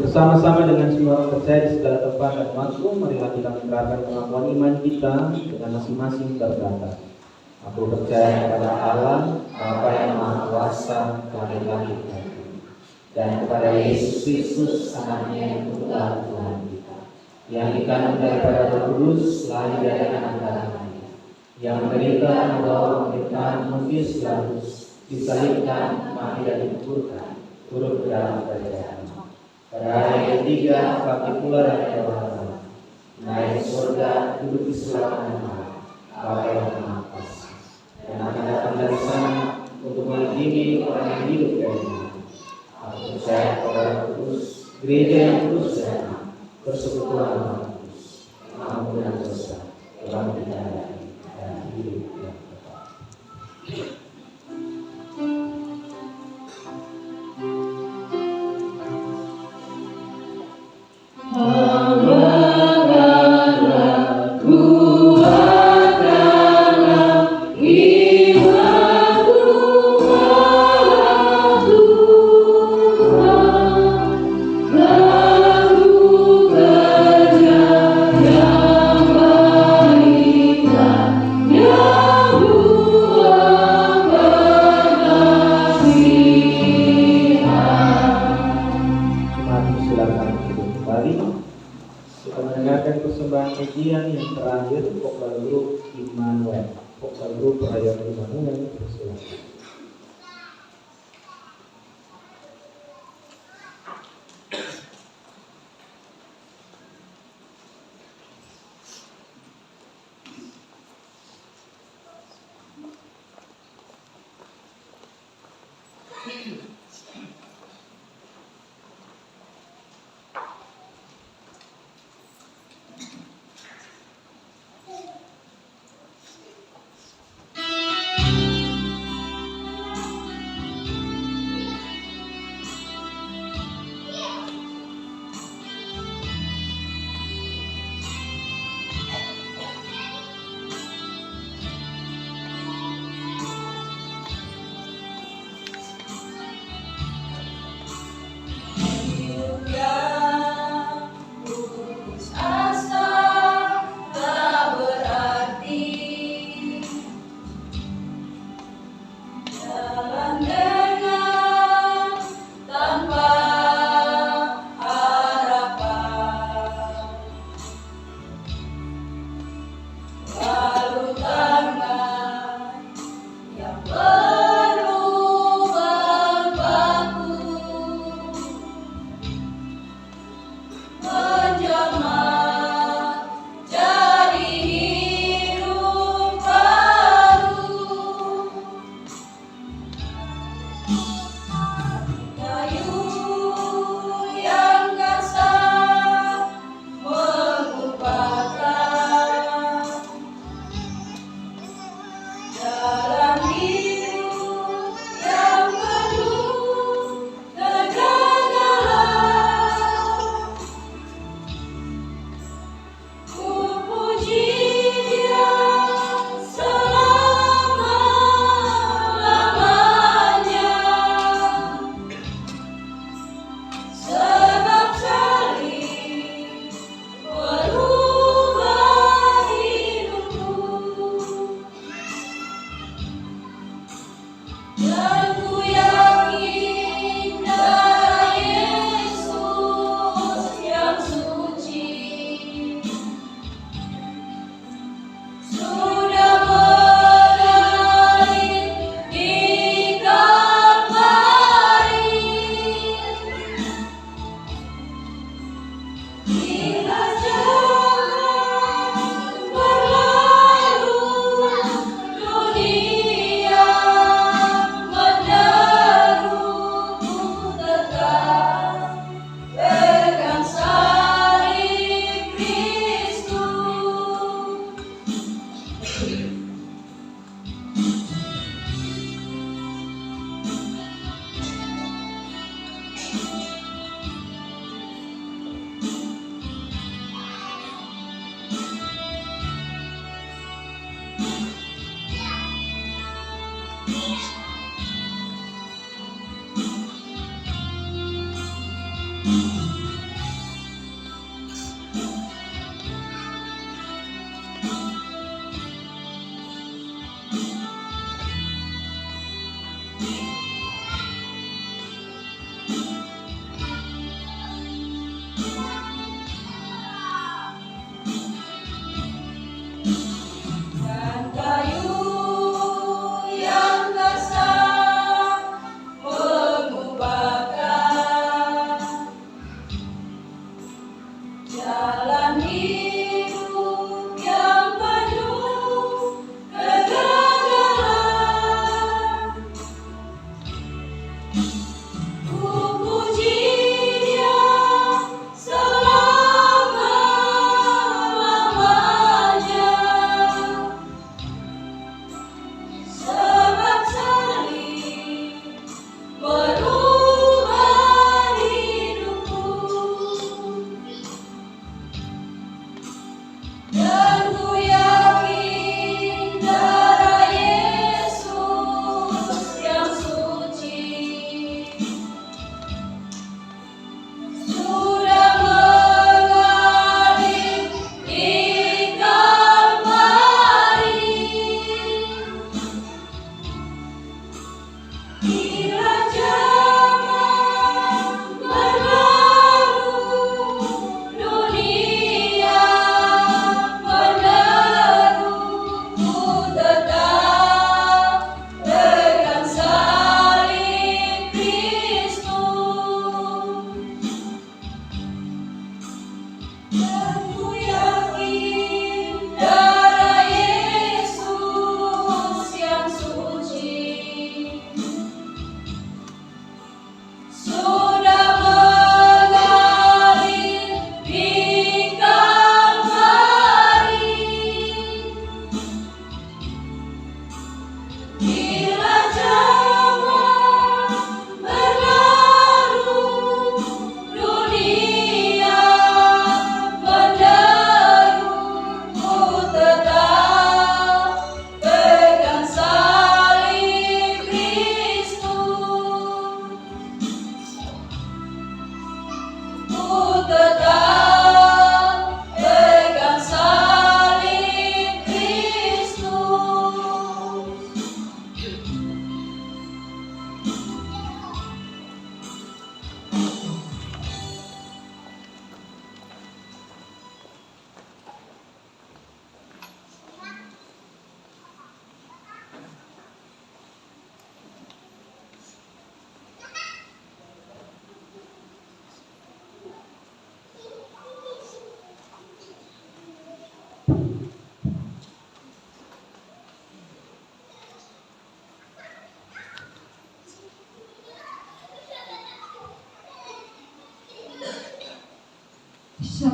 Bersama-sama dengan semua orang percaya di segala tempat dan waktu, marilah kita menerapkan pengakuan iman kita dengan masing-masing berkata, aku percaya kepada Allah, Bapa yang Maha Kuasa, Tuhan langit dan bumi, dan kepada Yesus Kristus, Anaknya yang tunggal Tuhan kita, yang dikandung daripada Roh Kudus, lahir dari anak Maria, yang menderita membawa penderitaan Pontius Pilatus, disalibkan, mati dan dikuburkan, turun ke dalam kerajaan. Pada hari ketiga, bangkit pula dari bawah, naik ke surga, duduk di sebelah kanan Bapa yang Maha Kuasa, dan akan datang dari sana untuk menghakimi orang yang hidup dari mati. Aku percaya kepada Roh Kudus, gereja yang kudus dan am, persekutuan orang kudus, pengampunan dosa, kebangkitan dan hidup yang kekal. Kita mendengarkan persembahan pujian yang terakhir, vokal grup Immanuel. Vokal grup perayaan Immanuel, silakan.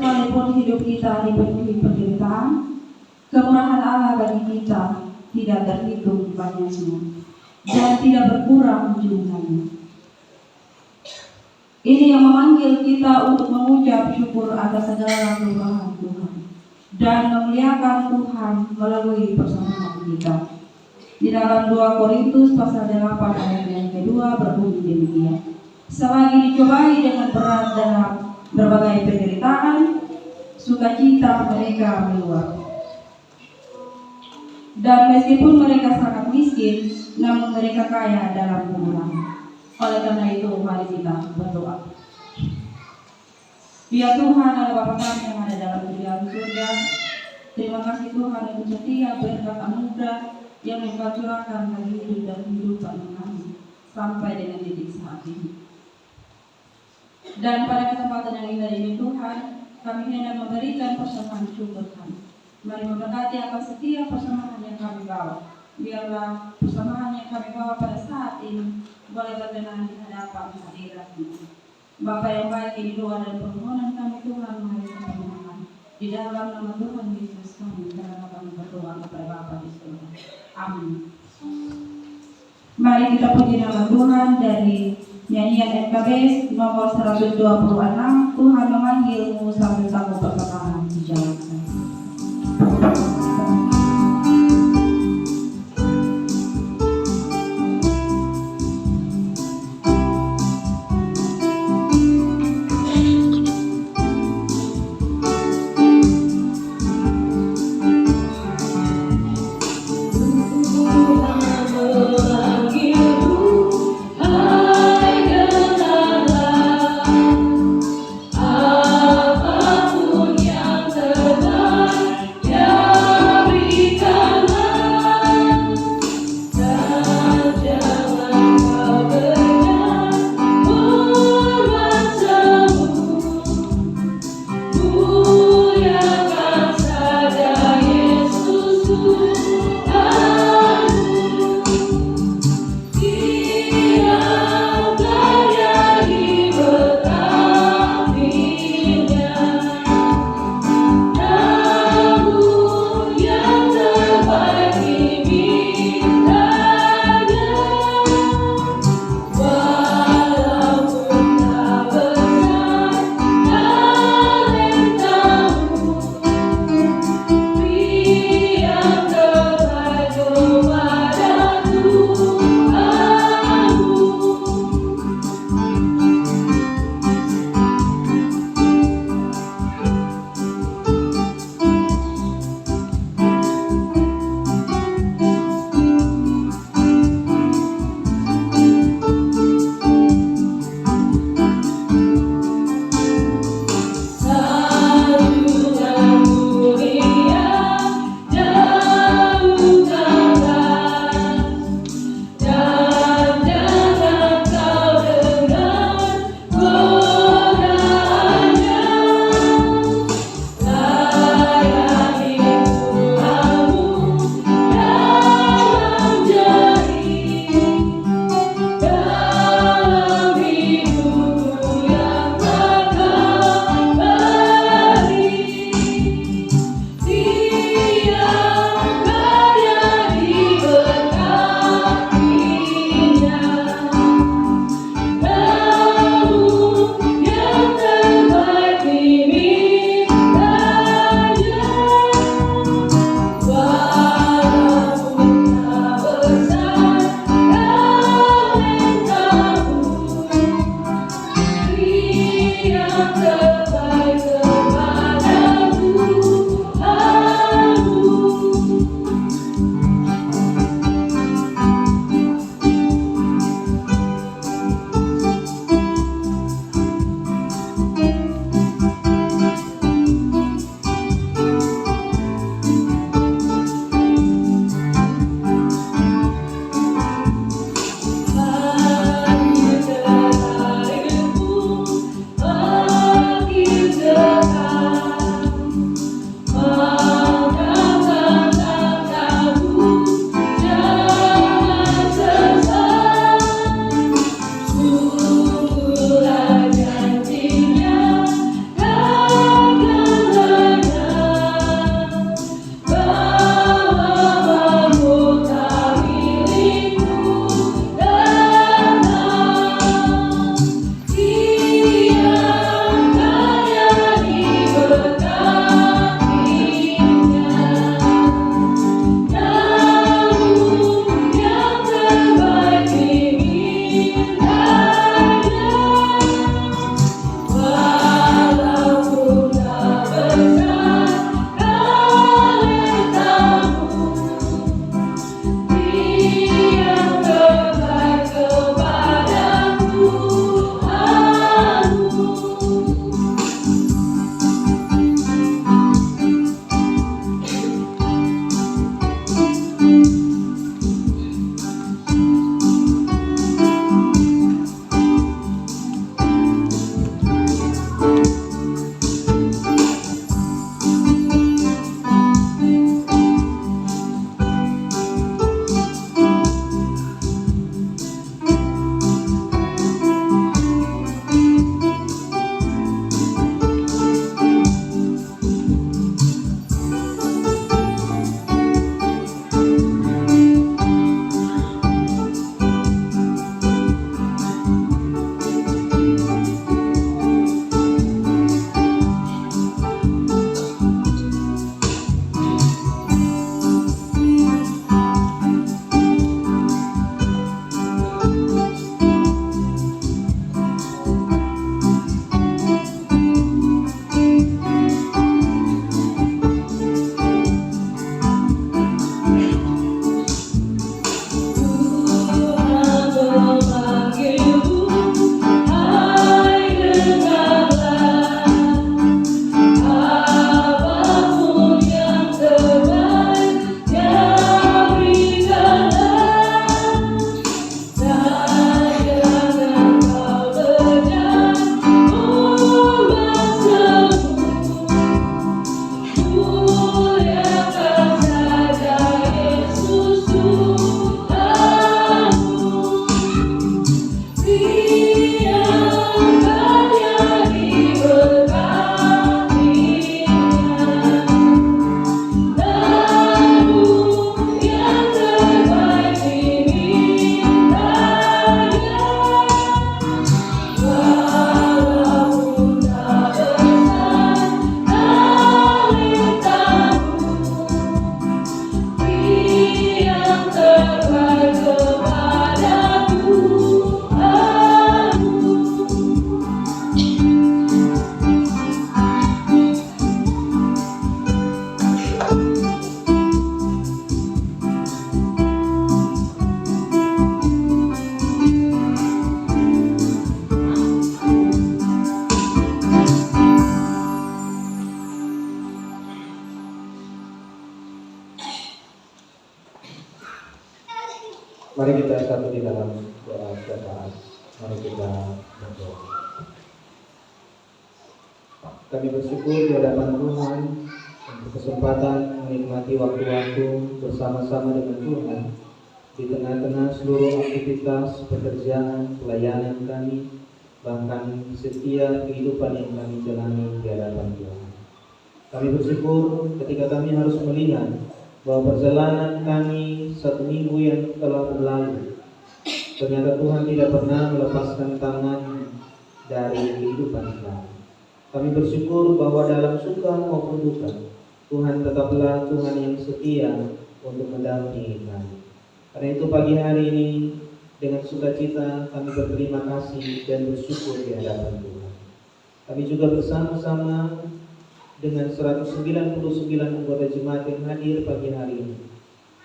sekalipun hidup kita dipenuhi penderitaan, kemurahan Allah bagi kita tidak terhitung banyaknya dan tidak berkurang jumlahnya. Ini yang memanggil kita untuk mengucap syukur atas segala kemurahan Tuhan dan memuliakan Tuhan melalui persembahan kita. Di dalam 2 Korintus pasal 8 ayat yang kedua berbunyi demikian. Selagi dicobai dengan berat dalam berbagai penderitaan, sukacita mereka meluap. Dan meskipun mereka sangat miskin, namun mereka kaya dalam kemenangan. Oleh karena itu, mari kita berdoa. Ya Tuhan, Allah Bapa kami yang ada dalam surga, terima kasih Tuhan untuk setiap berkat anugerah yang Engkau curahkan bagi hidup dan kehidupan kami sampai dengan titik saat ini. Dan pada kesempatan yang indah ini Tuhan, kami hendak memberikan persembahan syukur kami. Mari memberkati akan setiap persembahan yang kami bawa. Biarlah persembahan yang kami bawa pada saat ini boleh berkenan di hadapan hadirat-Mu. Bapa yang baik, ini doa dan permohonan kami Tuhan, mari kita mohon. Di dalam nama Tuhan Yesus kami, karena kami berdoa kepada Bapa di surga. Amin. Mari kita puji nama Tuhan dari nyanyian NKB nomor 126. Tuhan memanggilmu sambil sambung perkataan di jalan saya. Apapun Mari kita satu di dalam doa syafaat. Mari kita berdoa. Kami bersyukur di hadapan Tuhan untuk kesempatan menikmati waktu-waktu bersama-sama dengan Tuhan di tengah-tengah seluruh aktivitas pekerjaan, pelayanan kami, bahkan setiap kehidupan yang kami jalani di hadapan Tuhan. Kami bersyukur ketika kami harus melihat bahwa perjalanan kami satu minggu yang telah berlalu, ternyata Tuhan tidak pernah melepaskan tangan dari kehidupan kami. Kami bersyukur bahwa dalam suka maupun duka, Tuhan tetaplah Tuhan yang setia untuk mendampingi kami. Karena itu pagi hari ini dengan sukacita kami berterima kasih dan bersyukur di hadapan Tuhan. Kami juga bersama-sama dengan 199 anggota jemaat yang hadir pagi hari ini.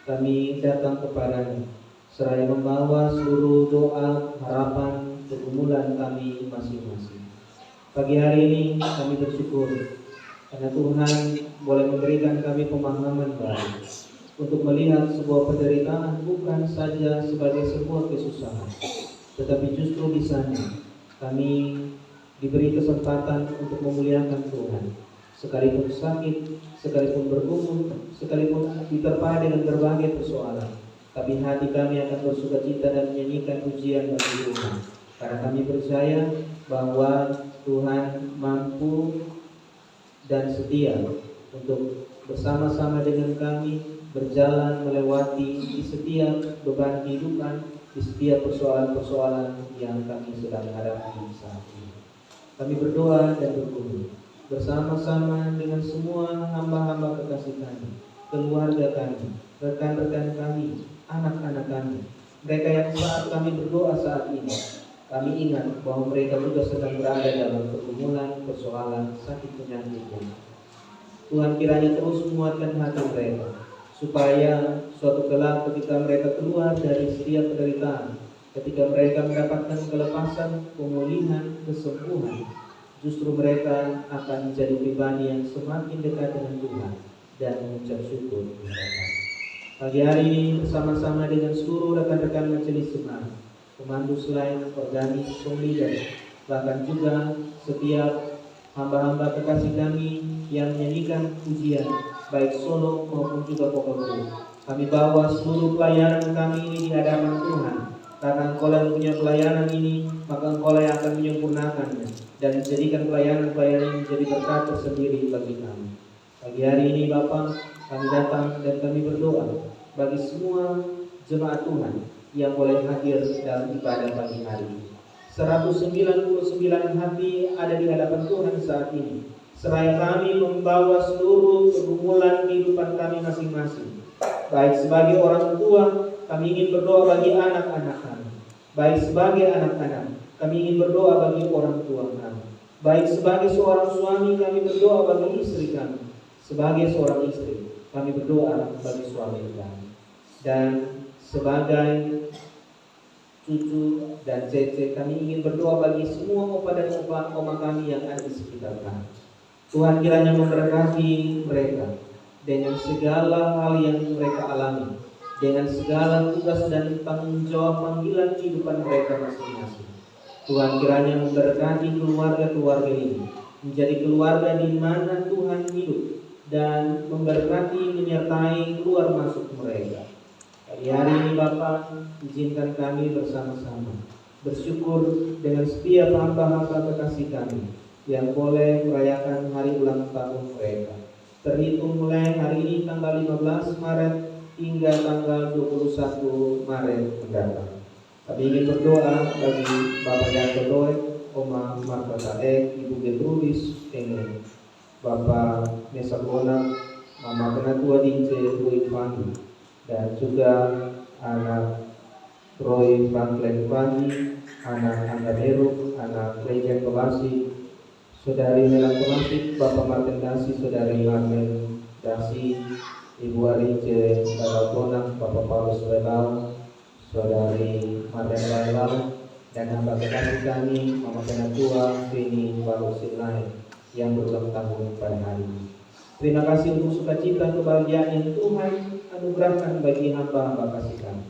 Kami datang kepada-Nya seraya membawa seluruh doa, harapan, pergumulan kami masing-masing. Pagi hari ini kami bersyukur karena Tuhan boleh memberikan kami pemahaman baru untuk melihat sebuah penderitaan bukan saja sebagai sebuah kesusahan, tetapi justru di sana kami diberi kesempatan untuk memuliakan Tuhan. Sekalipun sakit, sekalipun bergumul, sekalipun diterpa dengan berbagai persoalan, tapi hati kami akan bersukacita dan menyanyikan pujian bagi Tuhan. Karena kami percaya bahwa Tuhan mampu dan setia untuk bersama-sama dengan kami berjalan melewati di setiap beban kehidupan, di setiap persoalan-persoalan yang kami sedang hadapi saat ini. Kami berdoa dan bergumul bersama-sama dengan semua hamba-hamba kekasih kami, keluarga kami, rekan-rekan kami, anak-anak kami, mereka yang saat kami berdoa saat ini, kami ingat bahwa mereka juga sedang berada dalam pergumulan, persoalan, sakit penyakit. Tuhan kiranya terus menguatkan hati mereka, supaya suatu kelak ketika mereka keluar dari setiap penderitaan, ketika mereka mendapatkan kelepasan, pemulihan, kesembuhan, justru mereka akan menjadi pribadi yang semakin dekat dengan Tuhan dan mengucap syukur kepada Tuhan. Pagi hari ini bersama-sama dengan seluruh rekan-rekan majelis jemaat, pemandu selain, organis, pemlihat, bahkan juga setiap hamba-hamba kekasih kami yang menyanyikan pujian baik solo maupun juga vokal. Kami bawa seluruh pelayanan kami ini di hadapan Tuhan, karena Engkau yang punya pelayanan ini, maka Engkau yang akan menyempurnakannya dan menjadikan pelayanan-pelayanan ini menjadi berkat tersendiri bagi kami. Pagi hari ini Bapa, kami datang dan kami berdoa bagi semua jemaat Tuhan yang boleh hadir dalam ibadah pagi hari ini. 199 hati ada di hadapan Tuhan saat ini. Seraya kami membawa seluruh pergumulan kehidupan kami masing-masing. Baik sebagai orang tua, kami ingin berdoa bagi anak-anak kami. Baik sebagai anak-anak, kami ingin berdoa bagi orang tua kami. Baik sebagai seorang suami, kami berdoa bagi istri kami. Sebagai seorang istri, kami berdoa bagi suami kami. Dan sebagai cucu dan cece, kami ingin berdoa bagi semua opa dan oma kami yang ada di sekitar kami. Tuhan kiranya memberkati mereka dengan segala hal yang mereka alami, dengan segala tugas dan tanggung jawab panggilan kehidupan mereka masing-masing. Tuhan kiranya memberkati keluarga-keluarga ini menjadi keluarga di mana Tuhan hidup dan memberkati menyertai keluar masuk mereka. Pagi hari ini Bapa, izinkan kami bersama-sama bersyukur dengan setiap hamba-hamba kekasih kami yang boleh merayakan hari ulang tahun mereka. Terhitung mulai hari ini tanggal 15 Maret hingga tanggal 21 Maret mendatang. Kami ingin berdoa bagi Bapak Yakodoy, Oma Marta Taek, Ibu Getrudis, dengan Bapak Nesa Bona, Mama Penatua Dince, Roy Fandi, dan juga anak Roy Franklin Fandi, anak Anda Meru, anak Lejen Pelasi, Saudari Melan Pelasi, Bapak Martin Dasi, Saudari Martin Dasi, Ibu Arince Balabona, Bapak Paulus Welau, Saudari Martin Welau, dan hamba kekasih kami, Mama Penatua, Vini Walusilai, yang berulang tahun pada hari ini. Terima kasih untuk sukacita kebahagiaan yang Tuhan anugerahkan bagi hamba-hamba kasih kami.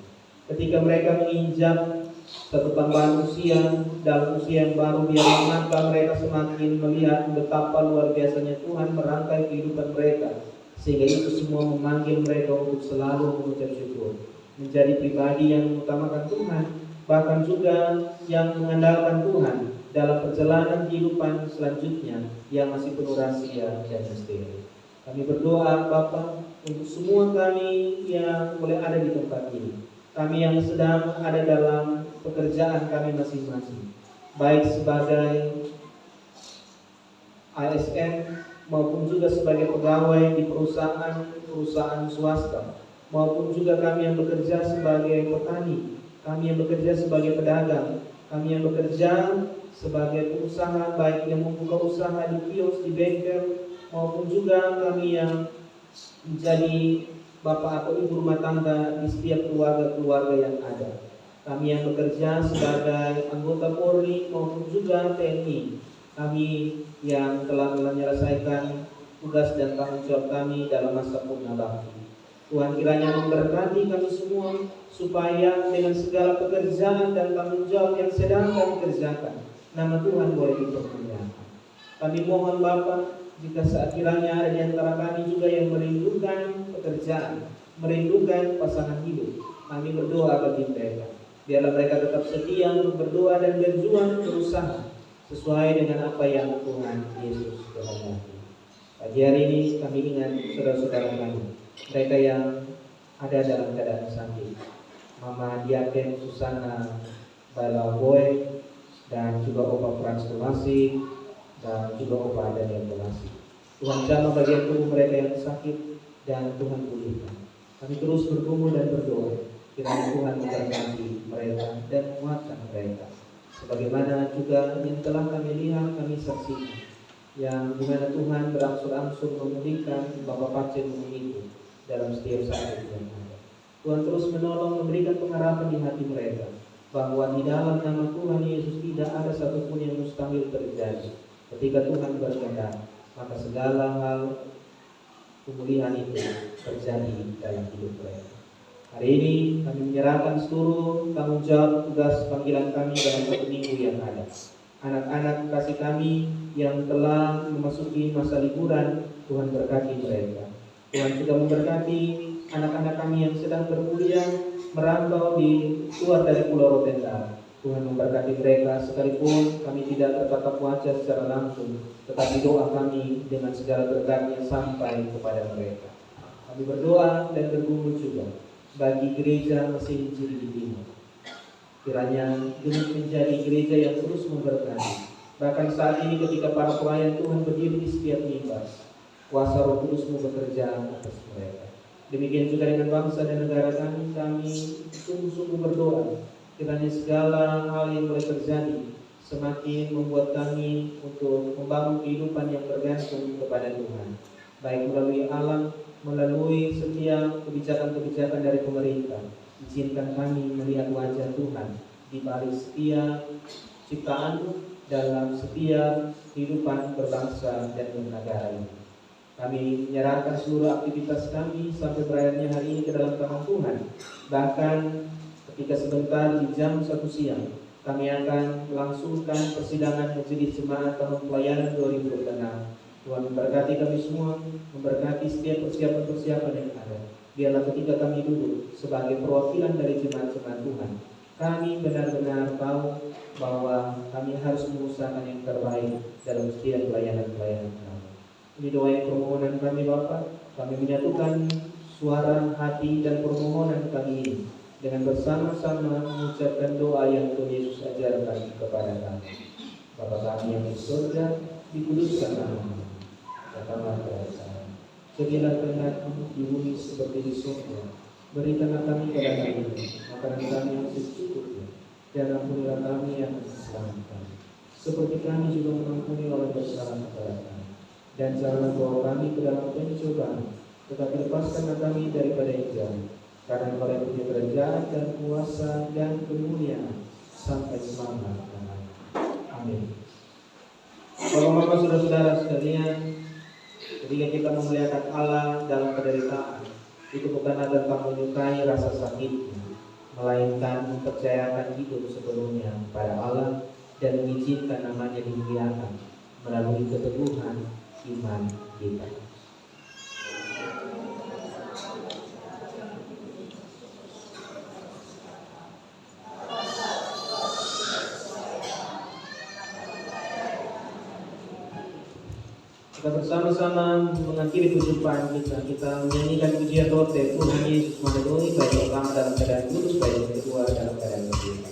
ketika mereka menginjak satu tambahan usia, dalam usia yang baru, biarlah mata mereka semakin melihat betapa luar biasanya Tuhan merangkai kehidupan mereka, sehingga itu semua memanggil mereka untuk selalu mengucap syukur, menjadi pribadi yang mengutamakan Tuhan, bahkan juga yang mengandalkan Tuhan dalam perjalanan kehidupan selanjutnya yang masih penuh rahasia dan misteri. Kami berdoa Bapa untuk semua kami yang boleh ada di tempat ini, kami yang sedang ada dalam pekerjaan kami masing-masing, baik sebagai ASN maupun juga sebagai pegawai di perusahaan swasta, maupun juga kami yang bekerja sebagai petani, kami yang bekerja sebagai pedagang, kami yang bekerja sebagai pengusaha, baik yang membuka usaha di kios, di bengkel, maupun juga kami yang menjadi bapak atau ibu rumah tangga di setiap keluarga-keluarga yang ada. Kami yang bekerja sebagai anggota Polri maupun juga TNI, kami yang telah menyelesaikan tugas dan tanggung jawab kami dalam masa purna bakti. Tuhan kiranya memberkati kami semua, supaya dengan segala pekerjaan dan tanggung jawab yang sedang kami kerjakan, nama Tuhan boleh dipermuliakan. Kami mohon Bapa, jika saat kiranya ada di antara kami juga yang merindukan pekerjaan, merindukan pasangan hidup, kami berdoa bagi mereka. Biarlah mereka tetap setia untuk berdoa dan berjuang berusaha sesuai dengan apa yang Tuhan Yesus kehendaki. Pagi hari ini kami ingat saudara-saudara kami, mereka yang ada dalam keadaan sakit, Mama Diaken Susana Balaboy, dan juga Opa Frans Tomasi, dan juga Opa Daniel Tomasi. Tuhan jamah bagian tubuh mereka yang sakit dan Tuhan pulihkan. Kami terus bergumul dan berdoa kiranya Tuhan memberkati mereka dan menguatkan mereka, sebagaimana juga yang telah kami lihat, kami saksikan, yang dimana Tuhan berangsur-angsur memulihkan Bapak Pacen itu dalam setiap sakit yang ada. Tuhan terus menolong, memberikan pengharapan di hati mereka, bahwa di dalam nama Tuhan Yesus tidak ada satupun yang mustahil terjadi. Ketika Tuhan berkehendak, maka segala hal pemulihan itu terjadi dalam hidup mereka. Hari ini kami menyerahkan seluruh tanggung jawab tugas panggilan kami dalam satu minggu yang ada. Anak-anak kasih kami yang telah memasuki masa liburan, Tuhan berkati mereka. Tuhan juga memberkati anak-anak kami yang sedang berkuliah, merantau di luar dari Pulau Rotenda. Tuhan memberkati mereka, sekalipun kami tidak bertatap wajah secara langsung, tetapi doa kami dengan segala berkatnya sampai kepada mereka. Kami berdoa dan bergumul juga bagi gereja Mesin Ciri di Timur. Kiranya ini menjadi gereja yang terus memberkati. Bahkan saat ini ketika para pelayan Tuhan berdiri di setiap mimbar, kuasa Roh Kudus-Mu bekerja atas mereka. Demikian juga dengan bangsa dan negara kami sungguh-sungguh berdoa kiranya segala hal yang boleh terjadi semakin membuat kami untuk membangun kehidupan yang bergantung kepada Tuhan, baik melalui alam, melalui setiap kebijakan-kebijakan dari pemerintah. Izinkan kami melihat wajah Tuhan di balik setiap ciptaan dalam setiap kehidupan berbangsa dan bernegara ini. Kami menyerahkan seluruh aktivitas kami sampai berakhirnya hari ini ke dalam tangan Tuhan. Bahkan ketika sebentar di jam 1 siang kami akan melangsungkan persidangan Majelis Jemaat Tahun Pelayanan 2026. Tuhan memberkati kami semua, memberkati setiap persiapan-persiapan yang ada. Biarlah ketika kami duduk sebagai perwakilan dari jemaat-jemaat Tuhan, kami benar-benar tahu bahwa kami harus mengusahakan yang terbaik dalam setiap pelayanan-pelayanan kami. Ini doa yang permohonan kami Bapa. Kami menyatukan suara hati dan permohonan kami ini dengan bersama-sama mengucapkan doa yang Tuhan Yesus ajarkan kepada kami. Bapa kami yang di surga, dikuduskan nama-Mu. Datanglah kerajaan-Mu. Jadilah kehendak-Mu di bumi seperti di surga. Berikanlah kami pada hari ini makanan kami yang secukupnya, dan ampunilah kami yang kesalahan kami, seperti kami juga mengampuni orang bersalah kepada kami. Dan janganlah bawa kami ke dalam pencobaan, tetapi lepaskanlah kami daripada yang jahat. Karena Engkau yang punya kerajaan dan kuasa dan kemuliaan sampai selama-lamanya. Amin. Bapak-bapak, saudara-saudara sekalian, ketika kita memuliakan Allah dalam penderitaan, itu bukan tentang menyukai rasa sakitnya, melainkan mempercayakan hidup sepenuhnya pada Allah dan mengizinkan namanya dimuliakan melalui keteguhan iman kita. Kita bersama-sama mengakhiri perjumpaan kita menyanyikan pujian rote Tuhan Yesus Maranatha, baik yang pertama dalam keadaan kudus, baik yang kedua dalam keadaan kudus.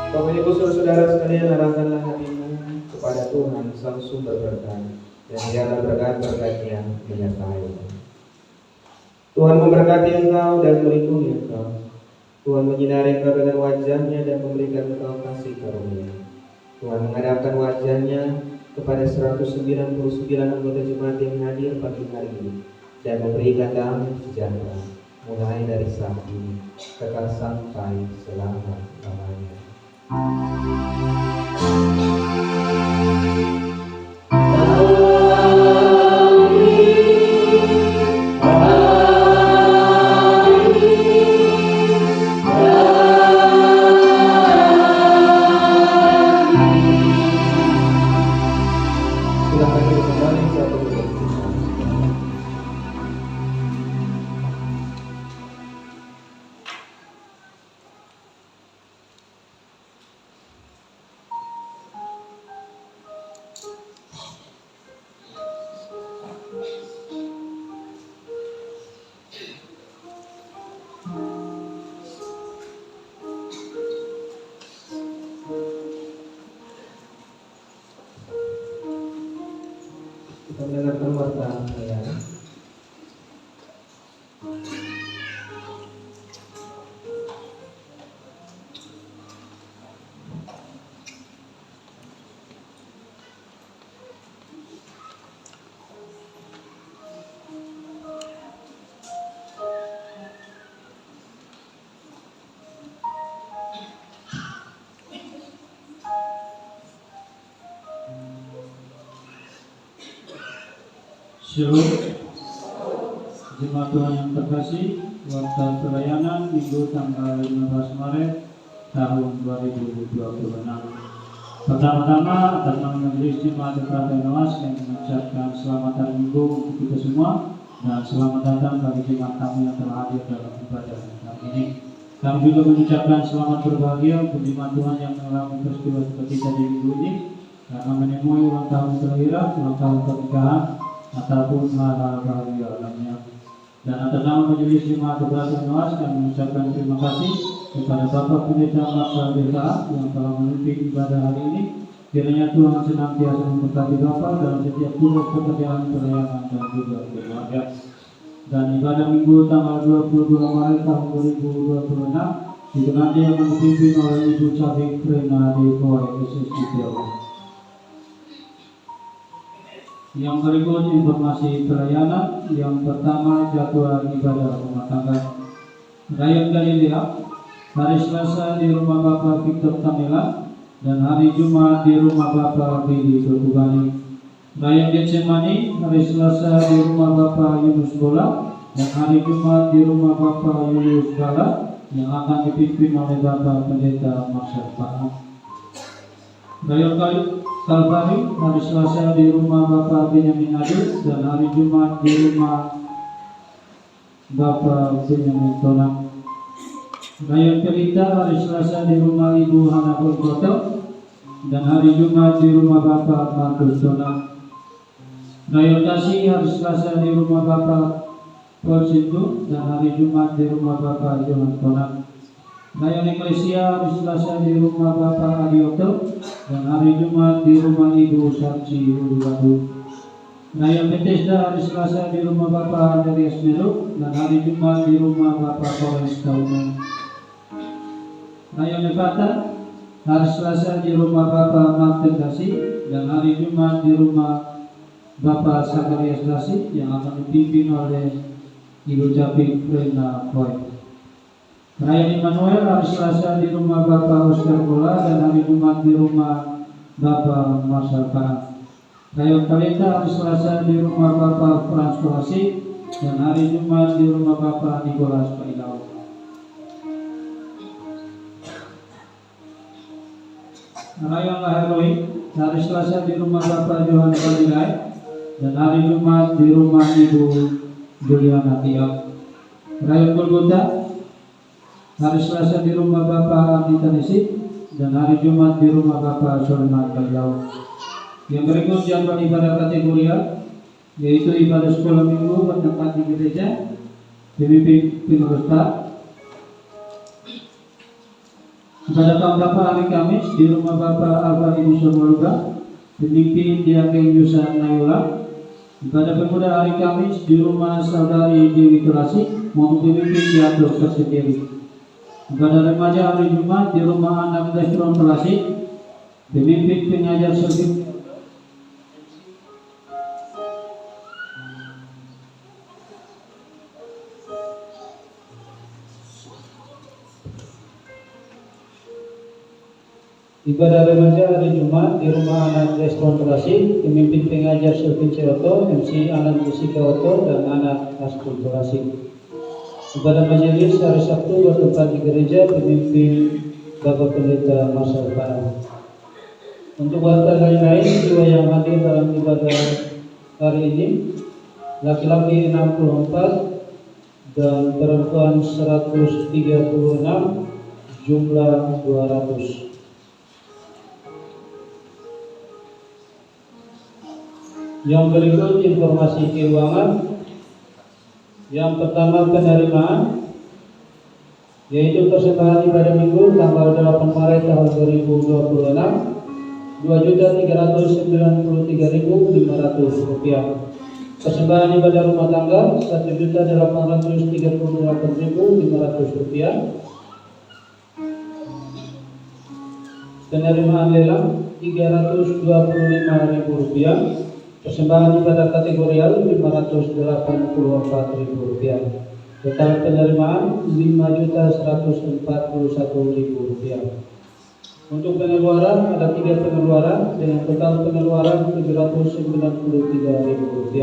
Bapak Ibu saudara sekalian, arahkanlah hatimu kepada Tuhan sang sumber berkat, dan biarlah berkat-berkat-Nya menyertai. Tuhan memberkati engkau dan melindungi engkau. Tuhan menyinari engkau dengan wajah-Nya dan memberikan engkau kasih karunia. Tuhan menghadapkan wajah-Nya kepada 199 anggota jemaat yang hadir pagi hari ini dan memberikan damai sejahtera mulai dari saat ini kekal sampai selama-lamanya. Silakan duduk kembali, saya tutup. Kita mendengarkan warta pelayanan. Shalom, jemaat Tuhan yang terkasih, warta pelayanan Minggu tanggal 15 Maret tahun 2026. Pertama-tama atas nama Majelis Jemaat Frater Noas yang mengucapkan selamat hari Minggu untuk kita semua dan selamat datang bagi jemaat kami yang telah hadir dalam ibadah kali ini. Kami juga mengucapkan selamat berbahagia untuk jemaat Tuhan yang mengalami peristiwa seperti tadi minggu ini karena menemui ulang tahun kelahiran, ulang tahun pernikahan ataupun hal-hal bahagia lainnya. Dan atas nama Majelis Jemaat Frater Noas kami mengucapkan terima kasih kepada Bapak Pendeta Maksa Desa yang telah memimpin ibadah hari ini. Kiranya Tuhan senantiasa memberkati Bapak dalam setiap tugas pekerjaan, pelayanan dan juga keluarga. Dan ibadah Minggu tanggal 22 Maret tahun 2026 Itu nanti akan dipimpin oleh Ibu Cabi Prena di Kowe SSITL. Yang berikut informasi pelayanan. Yang pertama, jadwal ibadah rumah tangga Rayon Galilea hari Selasa di rumah Bapak Victor Tamela dan hari Jumat di rumah Bapak Billy Berkubani. Rayon Getsemani hari Selasa di rumah Bapak Yunus Bola dan hari Jumat di rumah Bapak Yunus Bala yang akan dipimpin oleh Bapak Pendeta Marcel Panah. Rayon Kalvari hari Selasa di rumah Bapak Benyamin Adil dan hari Jumat di rumah Bapak Benyamin Tonang. Rayon Pelita hari Selasa di rumah Ibu Hana Koto dan hari Jumat di rumah Bapak Markus Tonang. Rayon Kasih hari Selasa di rumah Bapak Paul Sintu dan hari Jumat di rumah Bapak Johan Tonang. Rayon Eklesia hari Selasa di rumah Bapak Adioto dan hari Jumat di rumah Ibu Sarci Uluwadu. Rayon Bethesda hari Selasa di rumah Bapak Andreas Melo dan hari Jumat di rumah Bapak Koles Kauman. Rayon Nevada hari Selasa di rumah Bapak Martin Dasi dan hari Jumat di rumah Bapak Sakarias Dasi yang akan dipimpin oleh Ibu Capi Prena Kowe. Rayon Immanuel hari Selasa di rumah Bapak Oscar Bola dan hari Jumat di rumah Bapak Marcel Panah. Rayon Kaleta hari Selasa di rumah Bapak Frans Kolasi dan hari Jumat di rumah Bapak Nicholas Pailau. Rayon Laheroi hari Selasa di rumah Bapak Johan Balilai dan hari Jumat di rumah Ibu Juliana Tiap. Rayon Golgota hari Selasa di rumah Bapak Anita Nisi dan hari Jumat di rumah Bapak Sulaiman Baliau. Yang berikut jadwal ibadah kategoria, yaitu ibadah sekolah minggu bertempat di gereja, PBB Pengurus Pak. Ibadah kaum Bapak hari Kamis di rumah Bapak Alfa Ibu Somoluga, pemimpin Diaken Yusa Nayula. Ibadah pemuda hari Kamis di rumah Saudari Dewi Kelasi, maupun pemimpin diatur tersendiri. Ibadah remaja hari Jumat di rumah anak Destron Kelasi, pemimpin pengajar servis. Ibadah remaja hari Jumat di rumah anak Destron Kelasi, pemimpin pengajar Selvin Ceoto, MC anak Jessica Oto dan anak Askul Kelasi. Ibadah majelis hari Sabtu bertempat di gereja, pemimpin Bapak Pendeta Marcel Panah. Untuk warga lain-lain jiwa yang hadir dalam ibadah hari ini, laki-laki 64 dan perempuan 136, jumlah 200. Yang berikut informasi keuangan. Yang pertama, penerimaan, yaitu persembahan ibadah minggu tanggal 8 Maret tahun 2026 Rp2.393.500. Persembahan ibadah rumah tangga Rp1.838.500. Penerimaan lelang Rp325.000. Persembahan ibadah kategorial Rp584.000. Total penerimaan Rp5.141.000. Untuk pengeluaran ada 3 pengeluaran dengan total pengeluaran Rp793.000.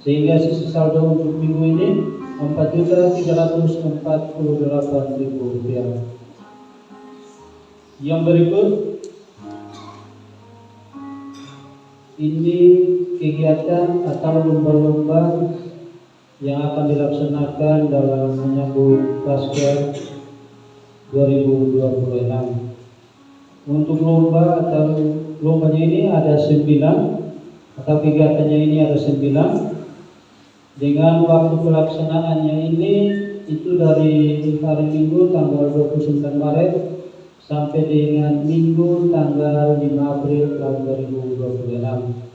Sehingga sisa saldo untuk minggu ini Rp4.348.000. Yang berikut ini kegiatan atau lomba-lomba yang akan dilaksanakan dalam menyambut Paskah 2026. Untuk lomba atau lombanya ini ada 9 atau kegiatannya ini ada 9 dengan waktu pelaksanaannya ini itu dari hari Minggu tanggal 29 Maret sampai dengan Minggu tanggal 5 April tahun 2026.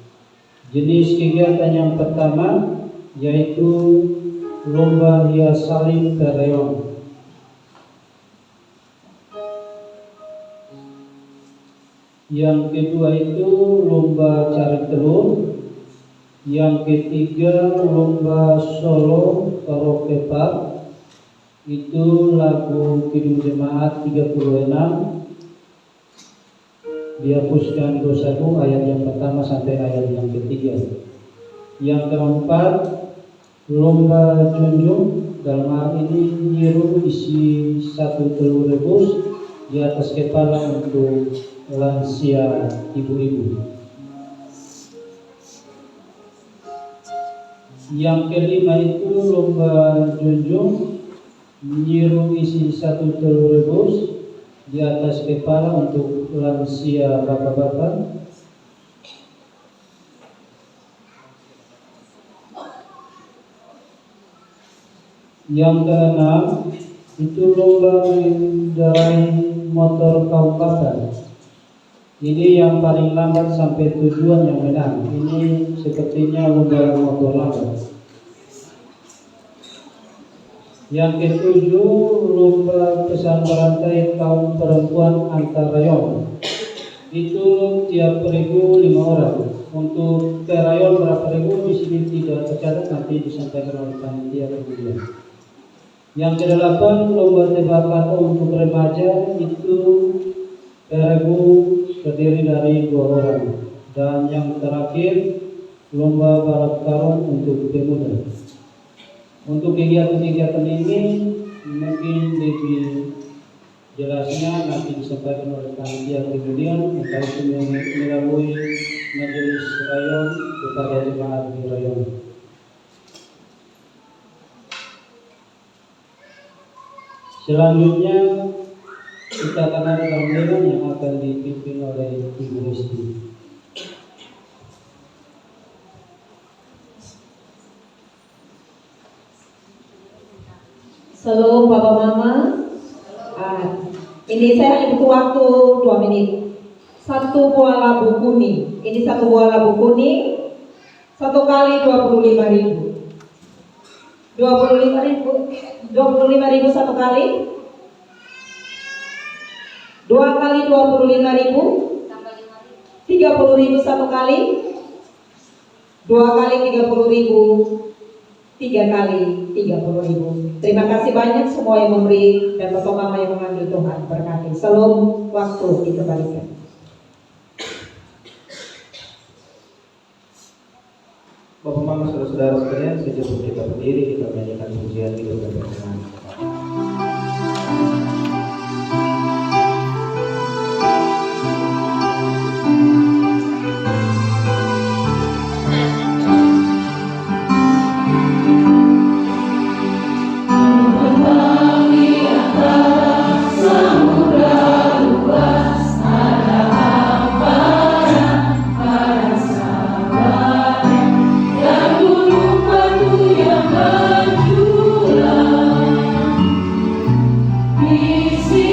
Jenis kegiatan yang pertama yaitu lomba hias salib ke reon. Yang kedua itu lomba cari telur. Yang ketiga lomba solo karaoke park. Itu lagu Kidung Jemaat 36. Dihapuskan 21 ayat yang pertama sampai ayat yang ketiga. Yang keempat lomba junjung, dalam hal ini nyiru isi 1 telur rebus di atas kepala untuk lansia ibu-ibu. Yang kelima itu lomba junjung, nyiru isi 1 telur rebus di atas kepala untuk lansia bapak-bapak. Yang keenam itu lomba mengendarai motor kaum bakar. Ini yang paling lambat sampai tujuan yang menang. Ini sepertinya lomba motor lambat. Yang ketujuh lomba pesan berantai kaum perempuan antar rayon. Itu tiap ribu 5 orang. Untuk ke rayon berapa ribu di sini tidak tercatat, nanti disampaikan oleh panitia kemudian. Yang kedelapan lomba tebak kata untuk remaja, itu ribu terdiri dari 2 orang. Dan yang terakhir lomba balap karung untuk pemuda. Untuk kegiatan-kegiatan ini mungkin lebih jelasnya nanti disampaikan oleh panitia kemudian, entah itu melalui majelis rayon kepada jemaat di rayon. Selanjutnya kita akan ada panggilan yang akan dipimpin oleh Ibu Risti. Shalom Bapak Mama. Ini saya hanya butuh waktu 2 menit. 1 buah labu kuning. Ini 1 buah labu kuning. 1 kali 25.000. 25.000 1 kali. 2 kali 25.000. 30.000 1 kali. 2 kali 30.000. 3 kali 30.000. Terima kasih banyak semua yang memberi dan Bapak Mama yang mengambil, Tuhan berkati. Salam, waktu dikembalikan. Bapak Mama, saudara-saudara sekalian, sejak kita berdiri kita menyanyikan pujian hidup dan berkenan. Isi